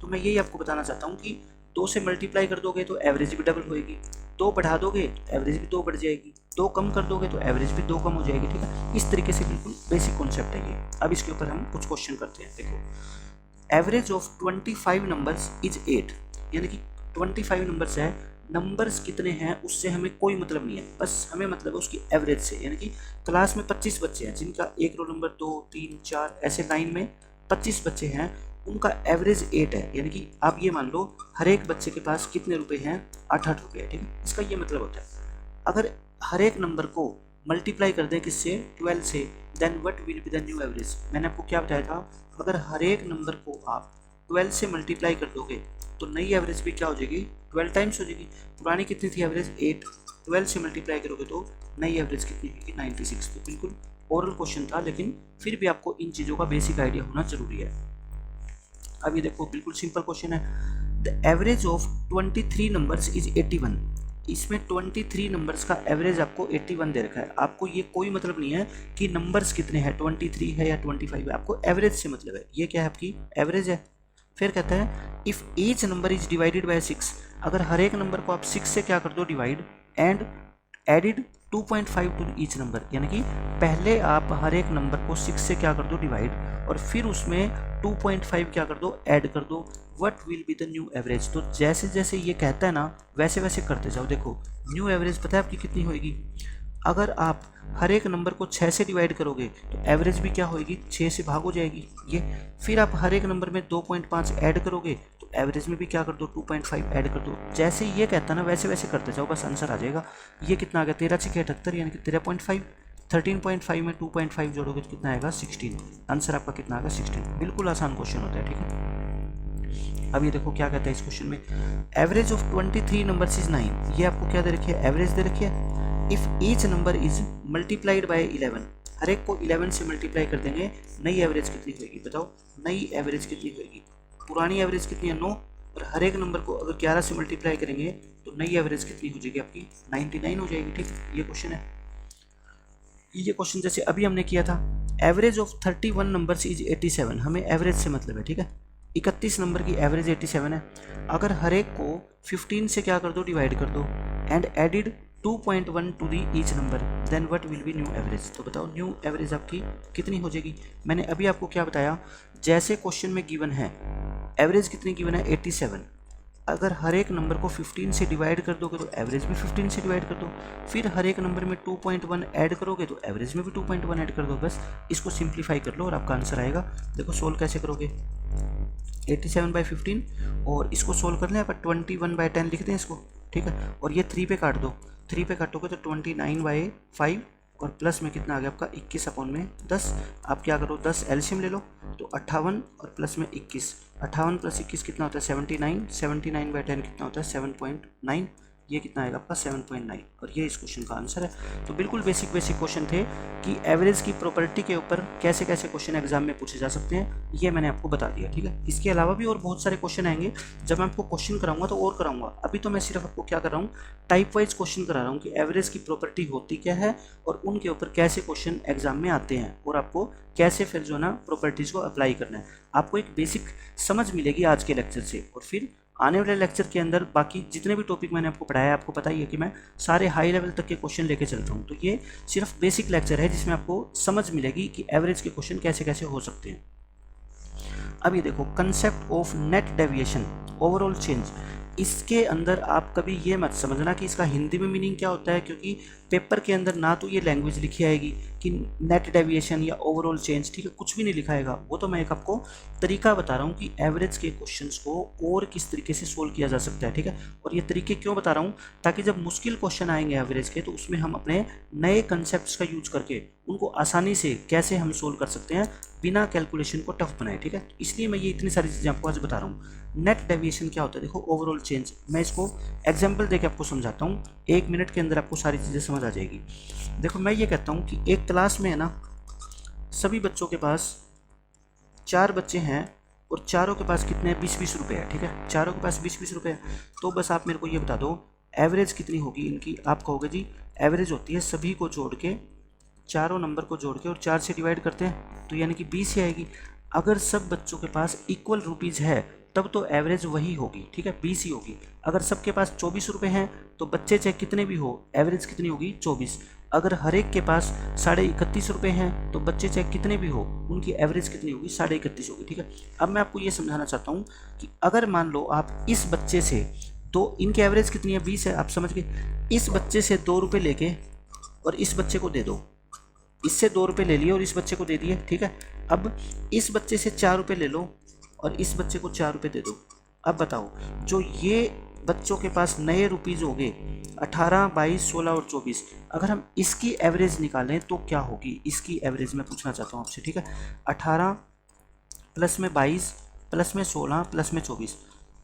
तो मैं यही आपको बताना चाहता हूँ कि 2 से मल्टीप्लाई कर दोगे तो एवरेज भी डबल होएगी, 2 बढ़ा दोगे तो एवरेज भी 2 बढ़ जाएगी, 2 कम कर दोगे तो एवरेज भी 2 कम हो जाएगी, ठीक है। इस तरीके से बिल्कुल बेसिक कॉन्सेप्ट है ये। अब इसके ऊपर हम कुछ क्वेश्चन करते हैं। देखो एवरेज ऑफ 25 नंबर्स इज 8, यानी कि 25 नंबर्स है, नंबर्स कितने हैं उससे हमें कोई मतलब नहीं है, बस हमें मतलब है उसकी एवरेज से। यानी कि क्लास में 25 बच्चे हैं जिनका एक रोल नंबर 2, 3, 4 ऐसे लाइन में 25 बच्चे हैं, उनका एवरेज 8 है। यानी कि आप ये मान लो हर एक बच्चे के पास कितने रुपए हैं, 8-8 रुपये, ठीक है। इसका ये मतलब होता है अगर हर एक नंबर को मल्टीप्लाई कर दें किससे, 12 से, then what will be the new average. मैंने आपको क्या बताया था, अगर हर एक नंबर को आप 12 से मल्टीप्लाई कर दोगे तो नई एवरेज भी क्या हो जाएगी, 12 टाइम्स हो जाएगी। पुरानी कितनी थी एवरेज, 8, 12 से मल्टीप्लाई करोगे तो नई एवरेज कितनी होगी, 96। तो बिल्कुल ओरल क्वेश्चन था, लेकिन फिर भी आपको इन चीज़ों का बेसिक आइडिया होना जरूरी है। अब ये देखो बिल्कुल सिंपल क्वेश्चन है। The average of 23 numbers is 81। इसमें 23 नंबर्स का एवरेज आपको 81 दे रखा है। आपको ये कोई मतलब नहीं है कि नंबर्स कितने हैं, 23 है या 25 है, आपको एवरेज से मतलब है। ये क्या है, आपकी एवरेज है। फिर कहता है if each number is divided by 6, अगर हर एक नंबर को आप 6 से क्या कर दो, divide, and added 2.5 to each number. यानी कि पहले आप हर एक नंबर को 6 से क्या कर दो, डिवाइड, और फिर उसमें 2.5 क्या कर दो, ऐड कर दो। What will be the new average. तो जैसे जैसे ये कहता है ना वैसे वैसे करते जाओ। देखो न्यू एवरेज पता है आपकी कितनी होगी, अगर आप हर एक नंबर को 6 से डिवाइड करोगे तो एवरेज भी क्या होगी, 6 से भाग हो जाएगी ये। फिर आप हर एक नंबर में 2.5 ऐड करोगे तो एवरेज में भी क्या कर दो, 2.5 ऐड कर दो। जैसे ये कहता है ना वैसे वैसे करते जाओ, बस आंसर आ जाएगा। ये कितना आ गया, 13 से 78, यानी कि 13.5। 13.5 में 2.5 जोड़ोगे तो कितना आएगा, 16। आंसर आपका कितना आएगा, 16। बिल्कुल आसान क्वेश्चन होता है, ठीक है। अब ये देखो क्या कहता है इस क्वेश्चन में, एवरेज ऑफ 23 नंबर्स इज 9। ये आपको क्या दे रखी है, एवरेज दे रखी है। If each number is multiplied bye 11, हर एक को 11 से मल्टीप्लाई कर देंगे, नई एवरेज कितनी होगी बताओ, नई एवरेज कितनी होगी। पुरानी एवरेज कितनी है, 9, और हर एक नंबर को अगर 11 से मल्टीप्लाई करेंगे तो नई एवरेज कितनी हो जाएगी आपकी, 99 हो जाएगी, ठीक है। ये क्वेश्चन है। ये क्वेश्चन जैसे अभी हमने किया था, एवरेज ऑफ 31 नंबर्स इज 87। हमें एवरेज से मतलब है, ठीक है। 31 नंबर की एवरेज 87 है। अगर हर एक को 15 से क्या कर दो, डिवाइड कर दो, and added 2.1 to the each number, then what will be new average. तो बताओ न्यू एवरेज आपकी कितनी हो जाएगी। मैंने अभी आपको क्या बताया, जैसे क्वेश्चन में गिवन है एवरेज कितनी गिवन है, 87। अगर हर एक नंबर को 15 से डिवाइड कर दोगे तो एवरेज भी 15 से डिवाइड कर दो, फिर हर एक नंबर में 2.1 ऐड करोगे तो एवरेज में भी 2.1 ऐड कर दो। बस इसको सिंप्लीफाई कर लो और आपका आंसर आएगा। देखो सोल्व कैसे करोगे, 87/15, और इसको सोल्व कर लें आप 21/10 लिखते हैं इसको, ठीक है। और ये 3 पे काट दो, 3 पे काटोगे तो 29/5 और प्लस में कितना आ गया आपका 21 अपॉन में 10। आप क्या करो 10 एलसीएम ले लो तो 58 और प्लस में 21, 58 प्लस 21 कितना होता है 79, 79 बाई 10 कितना होता है 7.9, ये कितना आएगा आपका 7.9 और ये इस क्वेश्चन का आंसर है। तो बिल्कुल बेसिक क्वेश्चन थे कि एवरेज की प्रॉपर्टी के ऊपर कैसे कैसे क्वेश्चन एग्जाम में पूछे जा सकते हैं, ये मैंने आपको बता दिया, ठीक है। इसके अलावा भी और बहुत सारे क्वेश्चन आएंगे, जब मैं आपको क्वेश्चन कराऊंगा तो और कराऊंगा। अभी तो मैं सिर्फ आपको क्या कर रहा हूँ, टाइप वाइज क्वेश्चन करा रहा हूँ कि एवरेज की प्रॉपर्टी होती क्या है और उनके ऊपर कैसे क्वेश्चन एग्जाम में आते हैं और आपको कैसे फिर जो है ना प्रॉपर्टीज़ को अप्लाई करना है। आपको एक बेसिक समझ मिलेगी आज के लेक्चर से, और फिर आने वाले लेक्चर के अंदर बाकी जितने भी टॉपिक मैंने आपको पढ़ाया है, आपको पता ही है कि मैं सारे हाई लेवल तक के क्वेश्चन लेके चलता हूँ। तो ये सिर्फ बेसिक लेक्चर है जिसमें आपको समझ मिलेगी कि एवरेज के क्वेश्चन कैसे कैसे हो सकते हैं। अब ये देखो, concept of net deviation overall change, इसके अंदर आप कभी ये मत समझना कि इसका हिंदी में मीनिंग क्या होता है, क्योंकि पेपर के अंदर ना तो ये लैंग्वेज लिखी आएगी कि नेट डेविएशन या ओवरऑल चेंज, ठीक है, कुछ भी नहीं लिखा आएगा। वो तो मैं एक आपको तरीका बता रहा हूँ कि एवरेज के क्वेश्चंस को और किस तरीके से सोल्व किया जा सकता है, ठीक है। और ये तरीके क्यों बता रहा हूँ, ताकि जब मुश्किल क्वेश्चन आएंगे एवरेज के तो उसमें हम अपने नए कंसेप्ट का यूज करके उनको आसानी से कैसे हम सोल्व कर सकते हैं बिना कैलकुलेशन को टफ बनाए, ठीक है। इसलिए मैं ये इतनी सारी चीज़ें आपको आज बता रहा हूँ। नेट डेविएशन क्या होता है, देखो ओवरऑल चेंज, मैं इसको एग्जाम्पल देके आपको समझाता हूँ, 1 मिनट के अंदर आपको सारी चीज़ें समझ आ जाएगी। देखो मैं ये कहता हूँ कि एक क्लास में है ना, सभी बच्चों के पास 4 बच्चे हैं और चारों के पास कितने 20-20 रुपये है, ठीक है, चारों के पास 20-20 रुपये है। तो बस आप मेरे को ये बता दो एवरेज कितनी होगी इनकी। आप कहोगे जी एवरेज होती है सभी को जोड़ के, चारों नंबर को जोड़ के और 4 से डिवाइड करते हैं तो यानी कि 20 ही आएगी। अगर सब बच्चों के पास इक्वल रुपीज़ है तब तो एवरेज वही होगी, ठीक है, 20 ही होगी। अगर सबके पास 24 रुपये हैं तो बच्चे चाहे कितने भी हो एवरेज कितनी होगी 24। अगर हर एक के पास 31.5 रुपये हैं तो बच्चे चाहे कितने भी हो उनकी एवरेज कितनी होगी 31.5 होगी, ठीक है। अब मैं आपको ये समझाना चाहता हूँ कि अगर मान लो आप इस बच्चे से तो इनकी एवरेज कितनी है 20 है, आप समझ गए। इस बच्चे से 2 रुपये लेके और इस बच्चे को दे दो, इससे 2 रुपये ले लिए और इस बच्चे को दे दिए, ठीक है। अब इस बच्चे से 4 रुपये ले लो और इस बच्चे को 4 रुपये दे दो। अब बताओ जो ये बच्चों के पास नए रुपीज़ हो गए 18, 22, 16 और 24, अगर हम इसकी एवरेज निकालें तो क्या होगी, इसकी एवरेज मैं पूछना चाहता हूँ आपसे, ठीक है। 18 प्लस में 22 प्लस में 16 प्लस में 24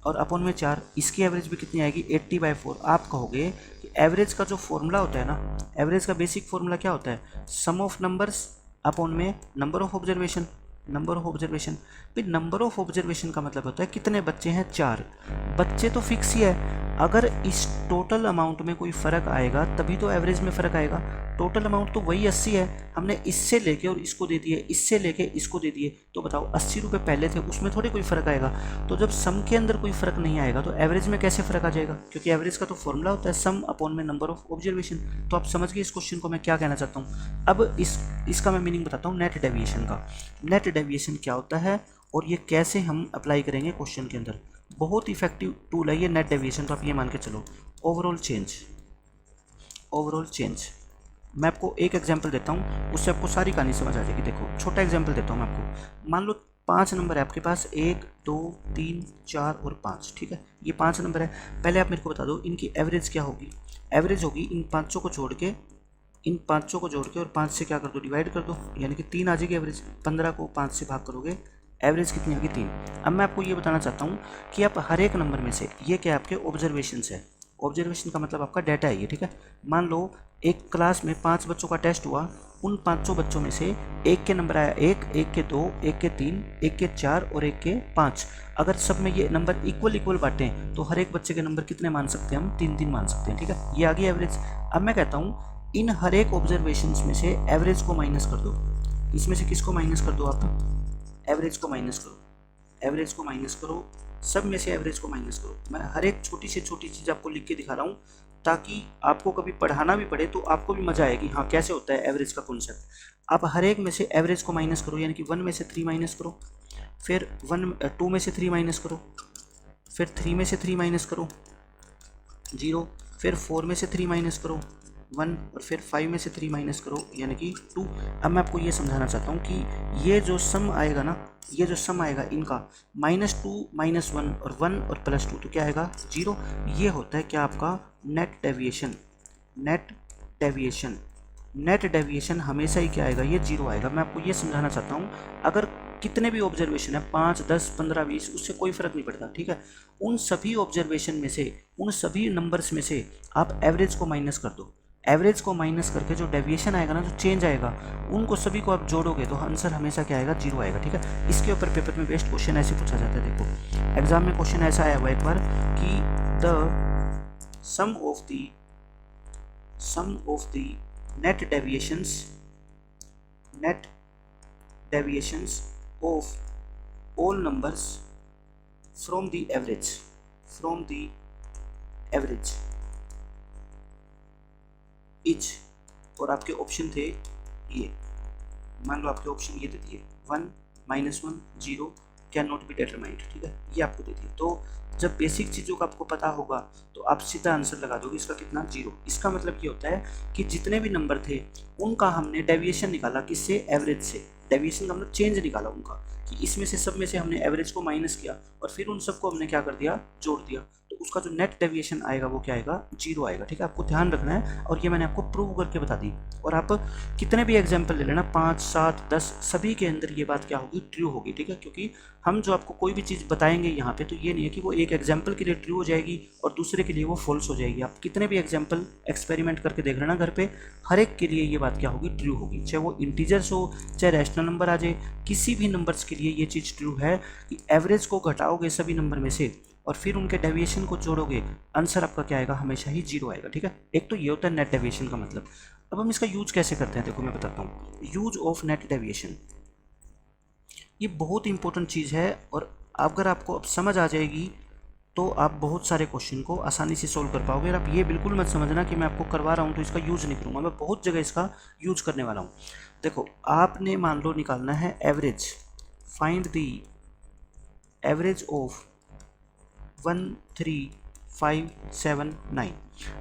और अपॉन में 4, इसकी एवरेज भी कितनी आएगी 80/4। आप कहोगे कि एवरेज का जो फॉर्मूला होता है ना, एवरेज का बेसिक फॉर्मूला क्या होता है, सम ऑफ नंबर्स अपॉन में number of observation, number of observation. फिर नंबर ऑफ ऑब्जर्वेशन का मतलब होता है कितने बच्चे हैं 4, बच्चे तो फिक्स ही है। अगर इस टोटल अमाउंट में कोई फ़र्क आएगा तभी तो एवरेज में फ़र्क आएगा। टोटल अमाउंट तो वही 80 है, हमने इससे लेके और इसको दे दिए, इससे लेके इसको दे दिए, तो बताओ 80 रुपये पहले थे, उसमें थोड़ी कोई फ़र्क आएगा। तो जब सम के अंदर कोई फ़र्क नहीं आएगा तो एवरेज में कैसे फ़र्क आ जाएगा, क्योंकि एवरेज का तो फॉर्मूला होता है सम अपॉन में नंबर ऑफ ऑब्जर्वेशन। तो आप समझ गए इस क्वेश्चन को मैं क्या कहना चाहता हूँ। अब इसका मैं मीनिंग बताता हूँ नेट डेविएशन का। नेट डेविएशन क्या होता है और ये कैसे हम अप्लाई करेंगे क्वेश्चन के अंदर। बहुत इफेक्टिव टूल है ये नेट डेविएशन, तो आप ये मान के चलो। ओवरऑल चेंज, ओवरऑल चेंज मैं आपको एक एग्जांपल देता हूँ, उससे आपको सारी कहानी समझ आ जाएगी। देखो छोटा एग्जांपल देता हूँ मैं आपको। मान लो 5 नंबर है आपके पास, 1, 2, 3, 4 और 5, ठीक है। ये 5 नंबर है। पहले आप मेरे को बता दो इनकी एवरेज क्या होगी। एवरेज होगी इन पाँचों को जोड़ के, इन पाँचों को जोड़ के और 5 से क्या कर दो डिवाइड कर दो, यानी कि 3 आ जाएगी एवरेज। 15 को 5 से भाग करोगे, एवरेज कितनी आएगी 3। अब मैं आपको ये बताना चाहता हूँ कि आप हर एक नंबर में से, ये क्या आपके ऑब्जर्वेशंस है, ऑब्जर्वेशन का मतलब आपका डाटा है ये, ठीक है। मान लो एक क्लास में 5 बच्चों का टेस्ट हुआ, उन 500 बच्चों में से एक के नंबर आया 1, एक के 2, एक के 3, एक के 4 और एक के 5। अगर सब में ये नंबर इक्वल बांटें तो हर एक बच्चे के नंबर कितने मान सकते हैं हम, 3 मान सकते हैं, ठीक है। ये आ गई एवरेज। अब मैं कहता हूँ इन हर एक ऑब्जर्वेशंस में से एवरेज को माइनस कर दो। इसमें से किसको माइनस कर दो आप, एवरेज को माइनस करो, एवरेज को माइनस करो, सब में से एवरेज को माइनस करो। मैं हर एक छोटी से छोटी चीज़ आपको लिख के दिखा रहा हूँ ताकि आपको कभी पढ़ाना भी पड़े तो आपको भी मजा आएगी, हाँ कैसे होता है एवरेज का कॉन्सेप्ट। आप हर एक में से एवरेज को माइनस करो, यानी कि 1 में से 3 माइनस करो, फिर 2 में से 3 माइनस करो, फिर 3 में से 3 माइनस करो 0, फिर 4 में से 3 माइनस करो 1 और फिर 5 में से 3 माइनस करो यानी कि 2। अब मैं आपको ये समझाना चाहता हूँ कि ये जो सम आएगा ना, ये जो सम आएगा इनका -2 -1 और 1 और +2 तो क्या आएगा 0। ये होता है क्या आपका net deviation. Net deviation net deviation हमेशा ही क्या आएगा, ये जीरो आएगा। मैं आपको ये समझाना चाहता हूँ, अगर कितने भी ऑब्जर्वेशन है 5, 10, 15, 20, उससे कोई फर्क नहीं पड़ता, ठीक है। उन सभी ऑब्जर्वेशन में से, उन सभी नंबर्स में से आप एवरेज को माइनस कर दो। एवरेज को माइनस करके जो डेविएशन आएगा ना, जो चेंज आएगा, उनको सभी को आप जोड़ोगे तो आंसर हमेशा क्या आएगा, जीरो आएगा, ठीक है। इसके ऊपर पेपर में बेस्ट क्वेश्चन ऐसे पूछा जाता है। देखो एग्जाम में क्वेश्चन ऐसा आया हुआ एक बार कि the sum of the net deviations of all numbers from the average is, और आपके ऑप्शन थे ये, मान लो आपके ऑप्शन ये दे दिए 1, -1, 0, कैन नॉट बी डिटरमाइंड, ठीक है, ये आपको दे दिए। तो जब बेसिक चीज़ों का आपको पता होगा तो आप सीधा आंसर लगा दोगे, इसका कितना, जीरो। इसका मतलब ये होता है कि जितने भी नंबर थे उनका हमने डेविएशन निकाला, किससे, एवरेज से। डेविएशन का मतलब चेंज निकाला उनका, कि इसमें से सब में से हमने एवरेज को माइनस किया और फिर उन सबको हमने क्या कर दिया, जोड़ दिया। तो उसका जो नेट डेविएशन आएगा वो क्या आएगा, जीरो आएगा, ठीक है। आपको ध्यान रखना है, और ये मैंने आपको प्रूव करके बता दी। और आप कितने भी एग्जाम्पल ले लेना, 5, 7, 10, सभी के अंदर ये बात क्या होगी, ट्रू होगी, ठीक है। क्योंकि हम जो आपको कोई भी चीज़ बताएंगे यहाँ पे, तो ये नहीं है कि वो एक एग्जाम्पल के लिए ट्रू हो जाएगी और दूसरे के लिए वो फॉल्स हो जाएगी। आप कितने भी एग्जाम्पल एक्सपेरिमेंट करके देख लेना घर पे, हर एक के लिए ये बात क्या होगी, ट्रू होगी। चाहे वो इंटीजर्स हो, चाहे रैशनल नंबर आ जाए, किसी भी नंबर्स के लिए ये चीज़ ट्रू है कि एवरेज को घटाओगे सभी नंबर में से और फिर उनके डेविएशन को जोड़ोगे, आंसर आपका क्या आएगा, हमेशा ही जीरो आएगा, ठीक है। एक तो ये होता है नेट डेविएशन का मतलब। अब हम इसका यूज कैसे करते हैं, देखो मैं बताता हूँ। यूज ऑफ नेट डेविएशन, ये बहुत इंपॉर्टेंट चीज़ है, और अगर आपको अब समझ आ जाएगी तो आप बहुत सारे क्वेश्चन को आसानी से सोल्व कर पाओगे। और आप ये बिल्कुल मत समझना कि मैं आपको करवा रहा हूँ तो इसका यूज नहीं करूँगा, मैं बहुत जगह इसका यूज करने वाला हूँ। देखो आपने मान लो निकालना है average, find the average of 1, 3, 5, 7, 9।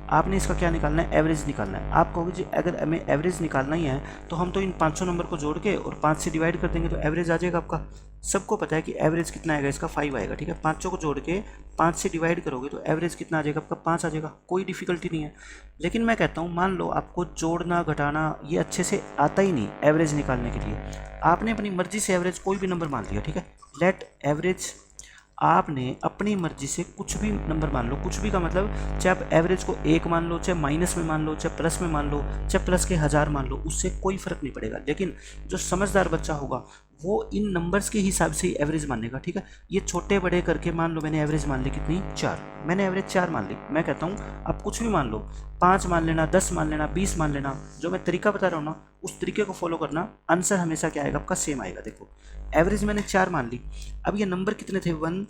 आपने इसका क्या निकालना है, एवरेज निकालना है। आप कहोगे जी अगर हमें एवरेज निकालना ही है तो हम तो इन 500 नंबर को जोड़ के और 5 से डिवाइड कर देंगे तो एवरेज आ जाएगा आपका। सबको पता है कि एवरेज कितना आएगा इसका, 5 आएगा, ठीक है। 500 को जोड़ के 5 से डिवाइड करोगे तो एवरेज कितना आ जाएगा आपका, 5 आ जाएगा, कोई डिफिकल्टी नहीं है। लेकिन मैं कहता हूँ मान लो आपको जोड़ना घटाना ये अच्छे से आता ही नहीं एवरेज निकालने के लिए, आपने अपनी मर्जी से एवरेज कोई भी नंबर मान लिया, ठीक है। लेट एवरेज, आपने अपनी मर्जी से कुछ भी नंबर मान लो, कुछ भी का मतलब चाहे आप एवरेज को 1 मान लो, चाहे माइनस में मान लो, चाहे प्लस में मान लो, चाहे प्लस के 1000 मान लो, उससे कोई फर्क नहीं पड़ेगा। लेकिन जो समझदार बच्चा होगा वो इन नंबर्स के हिसाब से ही एवरेज मानेगा, ठीक है। ये छोटे बड़े करके मान लो मैंने एवरेज मान ली कितनी, 4, मैंने एवरेज 4 मान ली। मैं कहता हूँ आप कुछ भी मान लो, 5 मान लेना, 10 मान लेना, 20 मान लेना, जो मैं तरीका बता रहा हूँ ना उस तरीके को फॉलो करना, आंसर हमेशा क्या आएगा आपका, सेम आएगा। देखो एवरेज मैंने 4 मान ली, अब ये नंबर कितने थे, 1,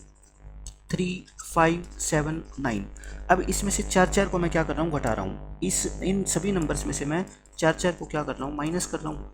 3, 5, 7, 9। अब इसमें से 4 को मैं क्या कर रहा हूँ, घटा रहा हूँ। इन सभी नंबर्स में से मैं 4 को क्या कर रहा हूँ, माइनस कर रहा हूँ।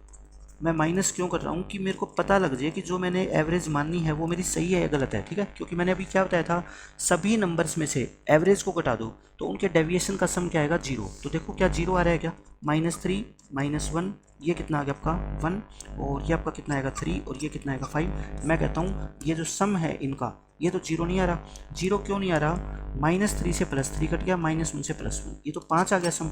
मैं माइनस क्यों कर रहा हूँ कि मेरे को पता लग जाए कि जो मैंने एवरेज माननी है वो मेरी सही है या गलत है, ठीक है। क्योंकि मैंने अभी क्या बताया था, सभी नंबर्स में से एवरेज को घटा दो तो उनके डेविएशन का सम क्या आएगा, 0। तो देखो क्या 0 आ रहा है क्या, -3, -1, ये कितना आ गया आपका 1, और ये आपका कितना आएगा 3, और ये कितना आएगा 5। मैं कहता हूँ ये जो सम है इनका, ये तो 0 नहीं आ रहा। 0 क्यों नहीं आ रहा, -3 से +3 कट गया, -1 से +1, ये तो 5 आ गया, सम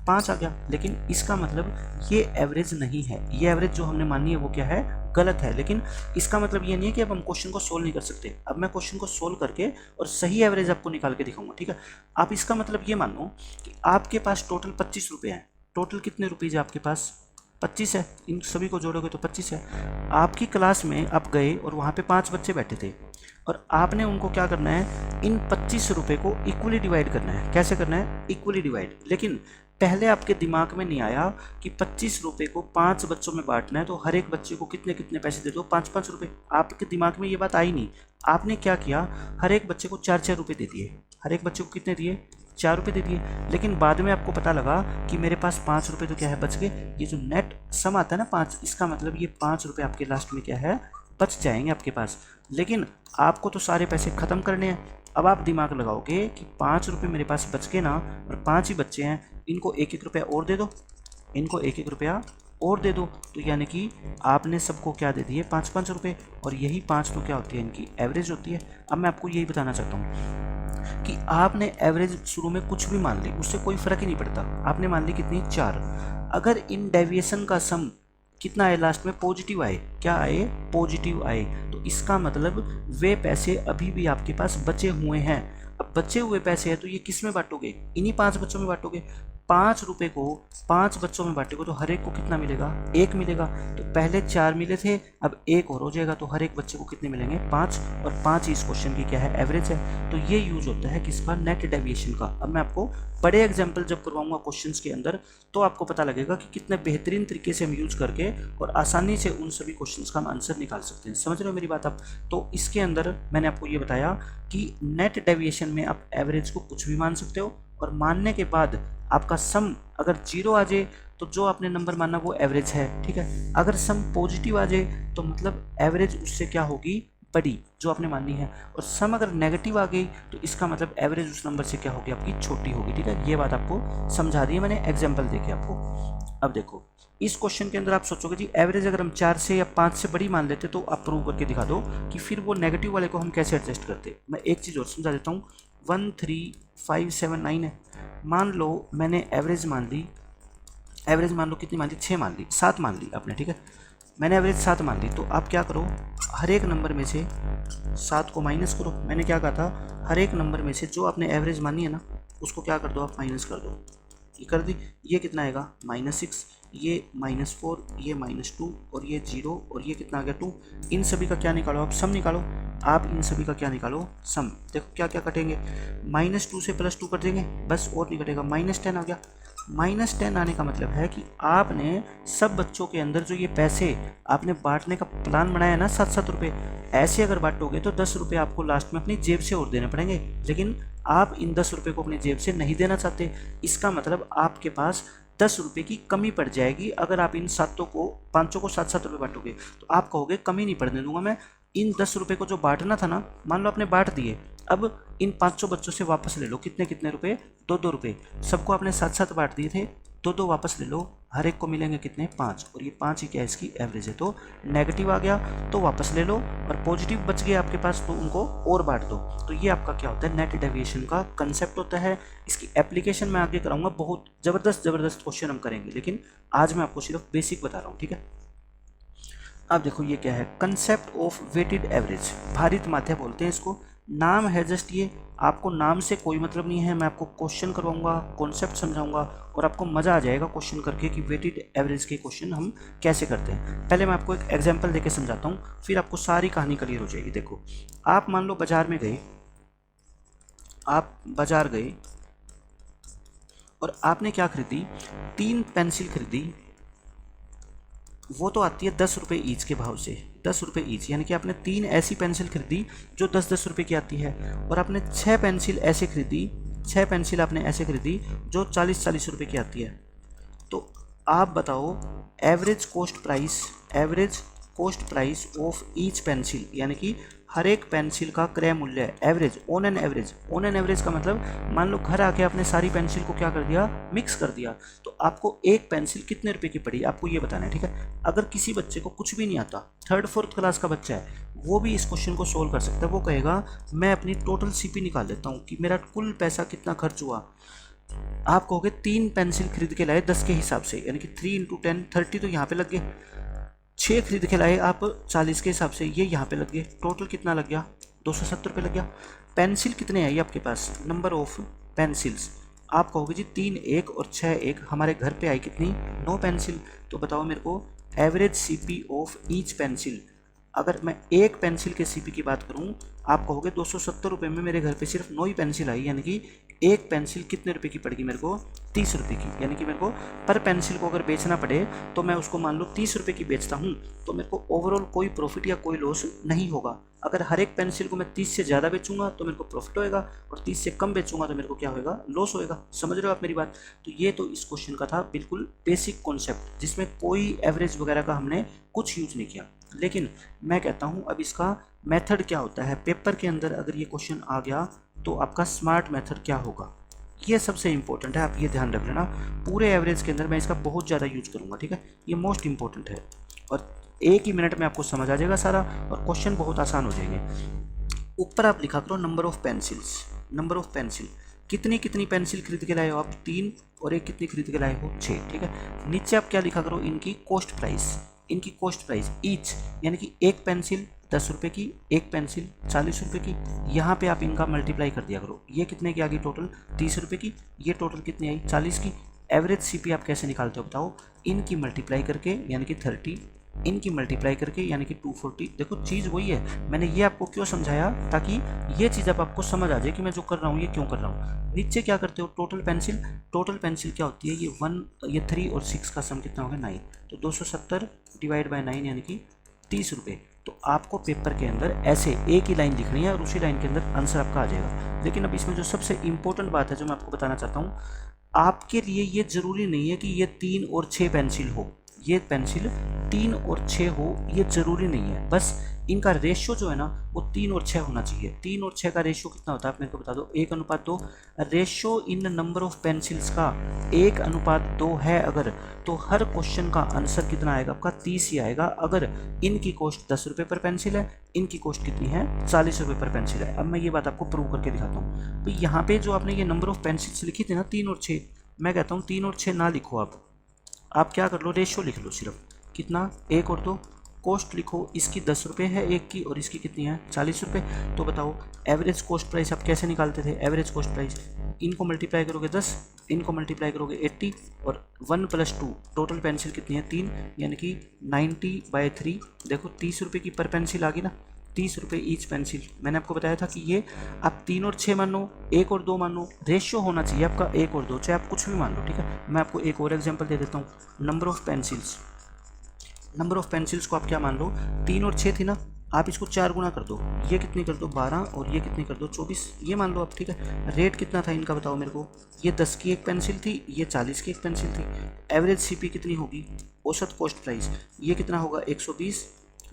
5 आ गया। लेकिन इसका मतलब ये एवरेज नहीं है, ये एवरेज जो हमने मानी है वो क्या है, गलत है। लेकिन इसका मतलब ये नहीं है कि अब हम क्वेश्चन को सोल्व नहीं कर सकते। अब मैं क्वेश्चन को सोल्व करके और सही एवरेज आपको निकाल के दिखाऊंगा, ठीक है। आप इसका मतलब ये मान लो कि आपके पास टोटल 25 रुपये हैं। टोटल कितने रुपीज़ है आपके पास, 25 है। इन सभी को जोड़ोगे तो 25 है। आपकी क्लास में आप गए और वहाँ पे 5 बच्चे बैठे थे और आपने उनको क्या करना है, इन 25 रुपये को इक्वली डिवाइड करना है। कैसे करना है, इक्वली डिवाइड। लेकिन पहले आपके दिमाग में नहीं आया कि 25 रुपये को 5 बच्चों में बांटना है, तो हर एक बच्चे को कितने कितने पैसे दे दो, 5-5 रुपये। आपके दिमाग में ये बात आई नहीं। आपने क्या किया, हर एक बच्चे को 4-4 रुपये दे दिए। हर एक बच्चे को कितने दिए, 4 रुपये दे दिए। लेकिन बाद में आपको पता लगा कि मेरे पास 5 रुपये तो क्या है, बच गए। ये जो नेट सम आता है ना 5, इसका मतलब ये 5 रुपये आपके लास्ट में क्या है, बच जाएंगे आपके पास। लेकिन आपको तो सारे पैसे ख़त्म करने हैं। अब आप दिमाग लगाओगे कि 5 रुपये मेरे पास बच के ना, और 5 ही बच्चे हैं, इनको 1-1 रुपया और दे दो, इनको 1-1 रुपया और दे दो। तो यानी कि आपने सबको क्या दे दिए, 5-5 रुपये। और यही 5 तो क्या होती है, इनकी एवरेज होती है। अब मैं आपको यही बताना चाहता हूँ, कि आपने एवरेज शुरू में कुछ भी मान ली, उससे कोई फर्क ही नहीं पड़ता। आपने मान ली कितनी 4, अगर इन डेविएशन का सम कितना आए लास्ट में पॉजिटिव आए, क्या आए पॉजिटिव आए, तो इसका मतलब वे पैसे अभी भी आपके पास बचे हुए हैं। अब बचे हुए पैसे हैं तो ये किस में बांटोगे, इन्हीं 5 बच्चों में बांटोगे। 5 रुपये को 5 बच्चों में बांटेगा तो हर एक को कितना मिलेगा, 1 मिलेगा। तो पहले 4 मिले थे, अब 1 और हो जाएगा, तो हर एक बच्चे को कितने मिलेंगे, 5। और 5 इस क्वेश्चन की क्या है, एवरेज है। तो ये यूज होता है किसका, नेट डेविएशन का। अब मैं आपको बड़े एग्जाम्पल जब करवाऊंगा क्वेश्चंस के अंदर तो आपको पता लगेगा कि कितने बेहतरीन तरीके से हम यूज करके और आसानी से उन सभी क्वेश्चंस का हम आंसर निकाल सकते हैं। समझ रहे हो मेरी बात आप। तो इसके अंदर मैंने आपको ये बताया कि नेट डेविएशन में आप एवरेज को कुछ भी मान सकते हो, और मानने के बाद आपका सम अगर 0 आ जाए तो जो आपने नंबर माना वो एवरेज है, ठीक है। अगर सम पॉजिटिव आ जाए तो मतलब एवरेज उससे क्या होगी, बड़ी, जो आपने माननी है। और सम अगर नेगेटिव आ गई तो इसका मतलब एवरेज उस नंबर से क्या होगी, आपकी छोटी होगी, ठीक है। ये बात आपको समझा दी है मैंने एग्जाम्पल देके आपको। अब देखो इस क्वेश्चन के अंदर आप सोचोगे जी एवरेज अगर हम 4 से या 5 से बड़ी मान लेते तो आप प्रूव करके दिखा दो कि फिर वो नेगेटिव वाले को हम कैसे एडजस्ट करते। मैं एक चीज़ और समझा देता हूँ। 1 3 5 7 9 है। मान लो मैंने एवरेज मान ली, एवरेज मान लो कितनी मान ली, 6 मान ली, 7 मान ली आपने, ठीक है। मैंने एवरेज 7 मान ली, तो आप क्या करो, हर एक नंबर में से 7 को माइनस करो। मैंने क्या कहा था, हर एक नंबर में से जो आपने एवरेज मानी है ना उसको क्या कर दो, आप माइनस कर दो। ये कर दी, ये कितना आएगा -6, ये -4, ये -2 और ये 0 और ये कितना आ गया 2। इन सभी का क्या निकालो, आप सम निकालो। आप इन सभी का क्या निकालो, सम। देखो क्या क्या कटेंगे, -2 से +2 कट देंगे, बस और नहीं कटेगा, -10 आ गया। -10 आने का मतलब है कि आपने सब बच्चों के अंदर जो ये पैसे आपने बांटने का प्लान बनाया ना 7-7 रुपये, ऐसे अगर बांटोगे तो 10 रुपये आपको लास्ट में अपनी जेब से और देने पड़ेंगे, लेकिन आप इन 10 रुपये को अपनी जेब से नहीं देना चाहते। इसका मतलब आपके पास 10 रुपये की कमी पड़ जाएगी अगर आप इन 5 को 7-7 रुपये बांटोगे। तो आप कहोगे कमी नहीं पड़ने दूंगा मैं, इन 10 रुपये को जो बांटना था ना, मान लो आपने बांट दिए, अब इन 500 बच्चों से वापस ले लो, कितने कितने रुपए, 2-2 रुपये। सबको आपने 7-7 बांट दिए थे, 2-2 वापस ले लो, हर एक को मिलेंगे कितने, 5। और ये 5 ही क्या है, इसकी एवरेज है। तो नेगेटिव आ गया तो वापस ले लो, और पॉजिटिव बच गए आपके पास तो उनको और बांट दो। तो ये आपका क्या होता है, नेट डेविएशन का कंसेप्ट होता है। इसकी एप्लीकेशन मैं आगे कराऊंगा, बहुत ज़बरदस्त क्वेश्चन हम करेंगे, लेकिन आज मैं आपको सिर्फ बेसिक बता रहा हूँ, ठीक है। अब देखो ये क्या है, कंसेप्ट ऑफ वेटेड एवरेज, भारित माध्य बोलते हैं इसको। नाम है जस्ट ये, आपको नाम से कोई मतलब नहीं है। मैं आपको क्वेश्चन करवाऊंगा, कॉन्सेप्ट समझाऊंगा, और आपको मज़ा आ जाएगा क्वेश्चन करके कि वेटेड एवरेज के क्वेश्चन हम कैसे करते हैं। पहले मैं आपको एक एग्जांपल देके समझाता हूँ, फिर आपको सारी कहानी क्लियर हो जाएगी। देखो आप मान लो बाजार में गए, आप बाजार गए और आपने क्या खरीदी, 3 पेंसिल खरीदी। वो तो आती है 10 रुपये ईच के भाव से, 10 रुपये ईच, यानी कि आपने 3 ऐसी पेंसिल खरीदी जो 10-10 रुपये की आती है, और आपने 6 पेंसिल ऐसे खरीदी, 6 पेंसिल आपने ऐसे खरीदी जो 40-40 रुपये की आती है। तो आप बताओ average cost price of each pencil, यानी कि हर एक पेंसिल का क्रय मूल्य, एवरेज, ऑन एन एवरेज का मतलब मान लो घर आके आपने सारी पेंसिल को क्या कर दिया, मिक्स कर दिया, तो आपको एक पेंसिल कितने रुपए की पड़ी, आपको ये बताना है, ठीक है। अगर किसी बच्चे को कुछ भी नहीं आता, 3rd-4th क्लास का बच्चा है, वो भी इस क्वेश्चन को सोल्व कर सकता है। वो कहेगा मैं अपनी टोटल सीपी निकाल लेता हूँ कि मेरा कुल पैसा कितना खर्च हुआ। आप कहोगे 3 पेंसिल खरीद के लाए 10 के हिसाब से, यानी कि 3 × 10 30 तो यहाँ पे लग गए, 6 खरीद के लाए आप 40 के हिसाब से, ये यहाँ पे लग गए, टोटल कितना लग गया, 270 रुपये लग गया। पेंसिल कितने आई आपके पास, नंबर ऑफ पेंसिल्स, आप कहोगे जी 3 1 और 6 1, हमारे घर पे आई कितनी, 9 पेंसिल। तो बताओ मेरे को average CP of each pencil. अगर मैं एक पेंसिल के सीपी की बात करूं, आप कहोगे 270 रुपये में मेरे घर पे सिर्फ 9 ही पेंसिल आई, यानी कि एक पेंसिल कितने रुपए की पड़ेगी मेरे को, 30 रुपये की। यानी कि मेरे को पर पेंसिल को अगर बेचना पड़े तो मैं उसको मान लो 30 रुपये की बेचता हूँ, तो मेरे को ओवरऑल कोई प्रॉफिट या कोई लॉस नहीं होगा। अगर हर एक पेंसिल को मैं 30 से ज़्यादा बेचूंगा तो मेरे को प्रॉफिट होएगा, और 30 से कम बेचूंगा तो मेरे को क्या होएगा, लॉस होएगा। समझ रहे हो आप मेरी बात। तो ये तो इस क्वेश्चन का था बिल्कुल बेसिक कॉन्सेप्ट, जिसमें कोई एवरेज वगैरह का हमने कुछ यूज नहीं किया। लेकिन मैं कहता हूँ अब इसका मेथड क्या होता है, पेपर के अंदर अगर ये क्वेश्चन आ गया तो आपका स्मार्ट मेथड क्या होगा, ये सबसे इंपॉर्टेंट है, आप ये ध्यान रख लेना। पूरे एवरेज के अंदर मैं इसका बहुत ज़्यादा यूज करूँगा, ठीक है, ये मोस्ट इंपॉर्टेंट है, और 1 ही मिनट में आपको समझ आ जाएगा सारा, और क्वेश्चन बहुत आसान हो जाएंगे। ऊपर आप लिखा करो number of pencils, number of pencil, कितनी कितनी पेंसिल खरीद के लाए हो आप, 3, और एक कितनी खरीद के लाए हो, 6। ठीक है, नीचे आप क्या लिखा करो, इनकी कॉस्ट प्राइस, इनकी कॉस्ट प्राइस ईच, यानी कि एक पेंसिल 10 रुपये की, एक पेंसिल 40 रुपये की। यहाँ पे आप इनका मल्टीप्लाई कर दिया करो, ये कितने की आ गई टोटल, 30 रुपये की, ये टोटल कितनी आई, 40 की। एवरेज सीपी आप कैसे निकालते हो बताओ, इनकी मल्टीप्लाई करके यानी कि 30, इनकी मल्टीप्लाई करके यानी कि 240। देखो चीज़ वही है, मैंने ये आपको क्यों समझाया, ताकि ये चीज़ अब आपको समझ आ जाए कि मैं जो कर रहा हूँ ये क्यों कर रहा हूँ। नीचे क्या करते हो, टोटल पेंसिल, टोटल पेंसिल क्या होती है, ये 1, ये 3 और 6 का सम कितना होगा, 9, तो 270 डिवाइड बाय 9 यानी कि 30 रुपये। तो आपको पेपर के अंदर ऐसे एक ही लाइन लिखनी है और उसी लाइन के अंदर आंसर आपका आ जाएगा। लेकिन अब इसमें जो सबसे इंपॉर्टेंट बात है जो मैं आपको बताना चाहता हूँ, आपके लिए ये ज़रूरी नहीं है कि ये 3 और 6 पेंसिल हो, ये पेंसिल 3 और 6 हो, ये ज़रूरी नहीं है। बस इनका रेशियो जो है ना वो 3 और 6 होना चाहिए। 3 और 6 का रेशियो कितना होता है आप मेरे को बता दो, 1:2। Ratio in number of pencils का 1:2 है अगर, तो हर क्वेश्चन का आंसर कितना आएगा आपका, 30 ही आएगा। अगर इनकी कॉस्ट 10 रुपये पर पेंसिल है, इनकी कॉस्ट कितनी है, 40 रुपये पर पेंसिल है। अब मैं ये बात आपको प्रूव करके दिखाता हूँ। तो यहाँ पे जो आपने ये नंबर ऑफ पेंसिल्स लिखी थी ना 3 और 6, मैं कहता हूँ 3 और 6 ना लिखो, आप क्या कर लो, रेशियो लिख लो सिर्फ, कितना, 1 और 2। कॉस्ट लिखो, इसकी 10 रुपये है एक की, और इसकी कितनी है, 40 रुपये। तो बताओ एवरेज कॉस्ट प्राइस आप कैसे निकालते थे, एवरेज कॉस्ट प्राइस, इनको मल्टीप्लाई करोगे 10, इनको मल्टीप्लाई करोगे 80, और 1 + 2, टोटल पेंसिल कितनी है, 3, यानी कि 90/3। देखो 30 रुपये की पर पेंसिल आ गई ना, 30 रुपये ईच पेंसिल। मैंने आपको बताया था कि ये आप 3 और 6 मानो, 1 और 2 मानो, रेशियो होना चाहिए आपका 1 और 2, चाहे आप कुछ भी मान लो। ठीक है, मैं आपको एक और एग्जांपल दे देता हूँ। Number of pencils, number of pencils को आप क्या मान लो, 3 और 6 थी ना, आप इसको 4 गुना कर दो, ये कितनी कर दो 12, और ये कितनी कर दो 24, ये मान लो आप। ठीक है, रेट कितना था इनका बताओ मेरे को, ये 10 की एक पेंसिल थी, ये 40 की एक पेंसिल थी। एवरेज सीपी कितनी होगी, औसत कॉस्ट प्राइस, ये कितना होगा 120,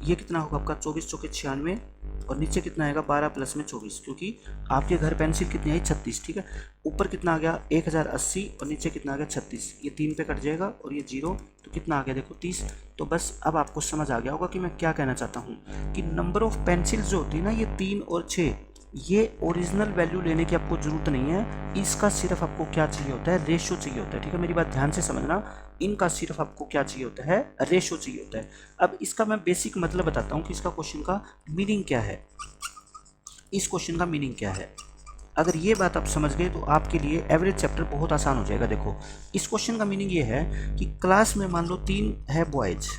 ये कितना होगा आपका 24 चौके 96, और नीचे कितना आएगा 12 + में 24, क्योंकि आपके घर पेंसिल कितनी आई 36। ठीक है, ऊपर कितना आ गया 1080, और नीचे कितना आ गया 36, ये 3 पे कट जाएगा और ये 0, तो कितना आ गया देखो 30। तो बस अब आपको समझ आ गया होगा कि मैं क्या कहना चाहता हूँ, कि नंबर ऑफ पेंसिल्स जो होती है ना, ये 3 और 6, ये ओरिजिनल वैल्यू लेने की आपको ज़रूरत नहीं है। इसका सिर्फ आपको क्या चाहिए होता है, रेशियो चाहिए होता है। ठीक है, मेरी बात ध्यान से समझना, इनका सिर्फ आपको क्या चाहिए होता है, रेशियो चाहिए होता है। अब इसका मैं बेसिक मतलब बताता हूँ कि इसका क्वेश्चन का मीनिंग क्या है, इस क्वेश्चन का मीनिंग क्या है। अगर ये बात आप समझ गए तो आपके लिए एवरेज चैप्टर बहुत आसान हो जाएगा। देखो इस क्वेश्चन का मीनिंग ये है कि क्लास में मान लो 3 है बॉयज़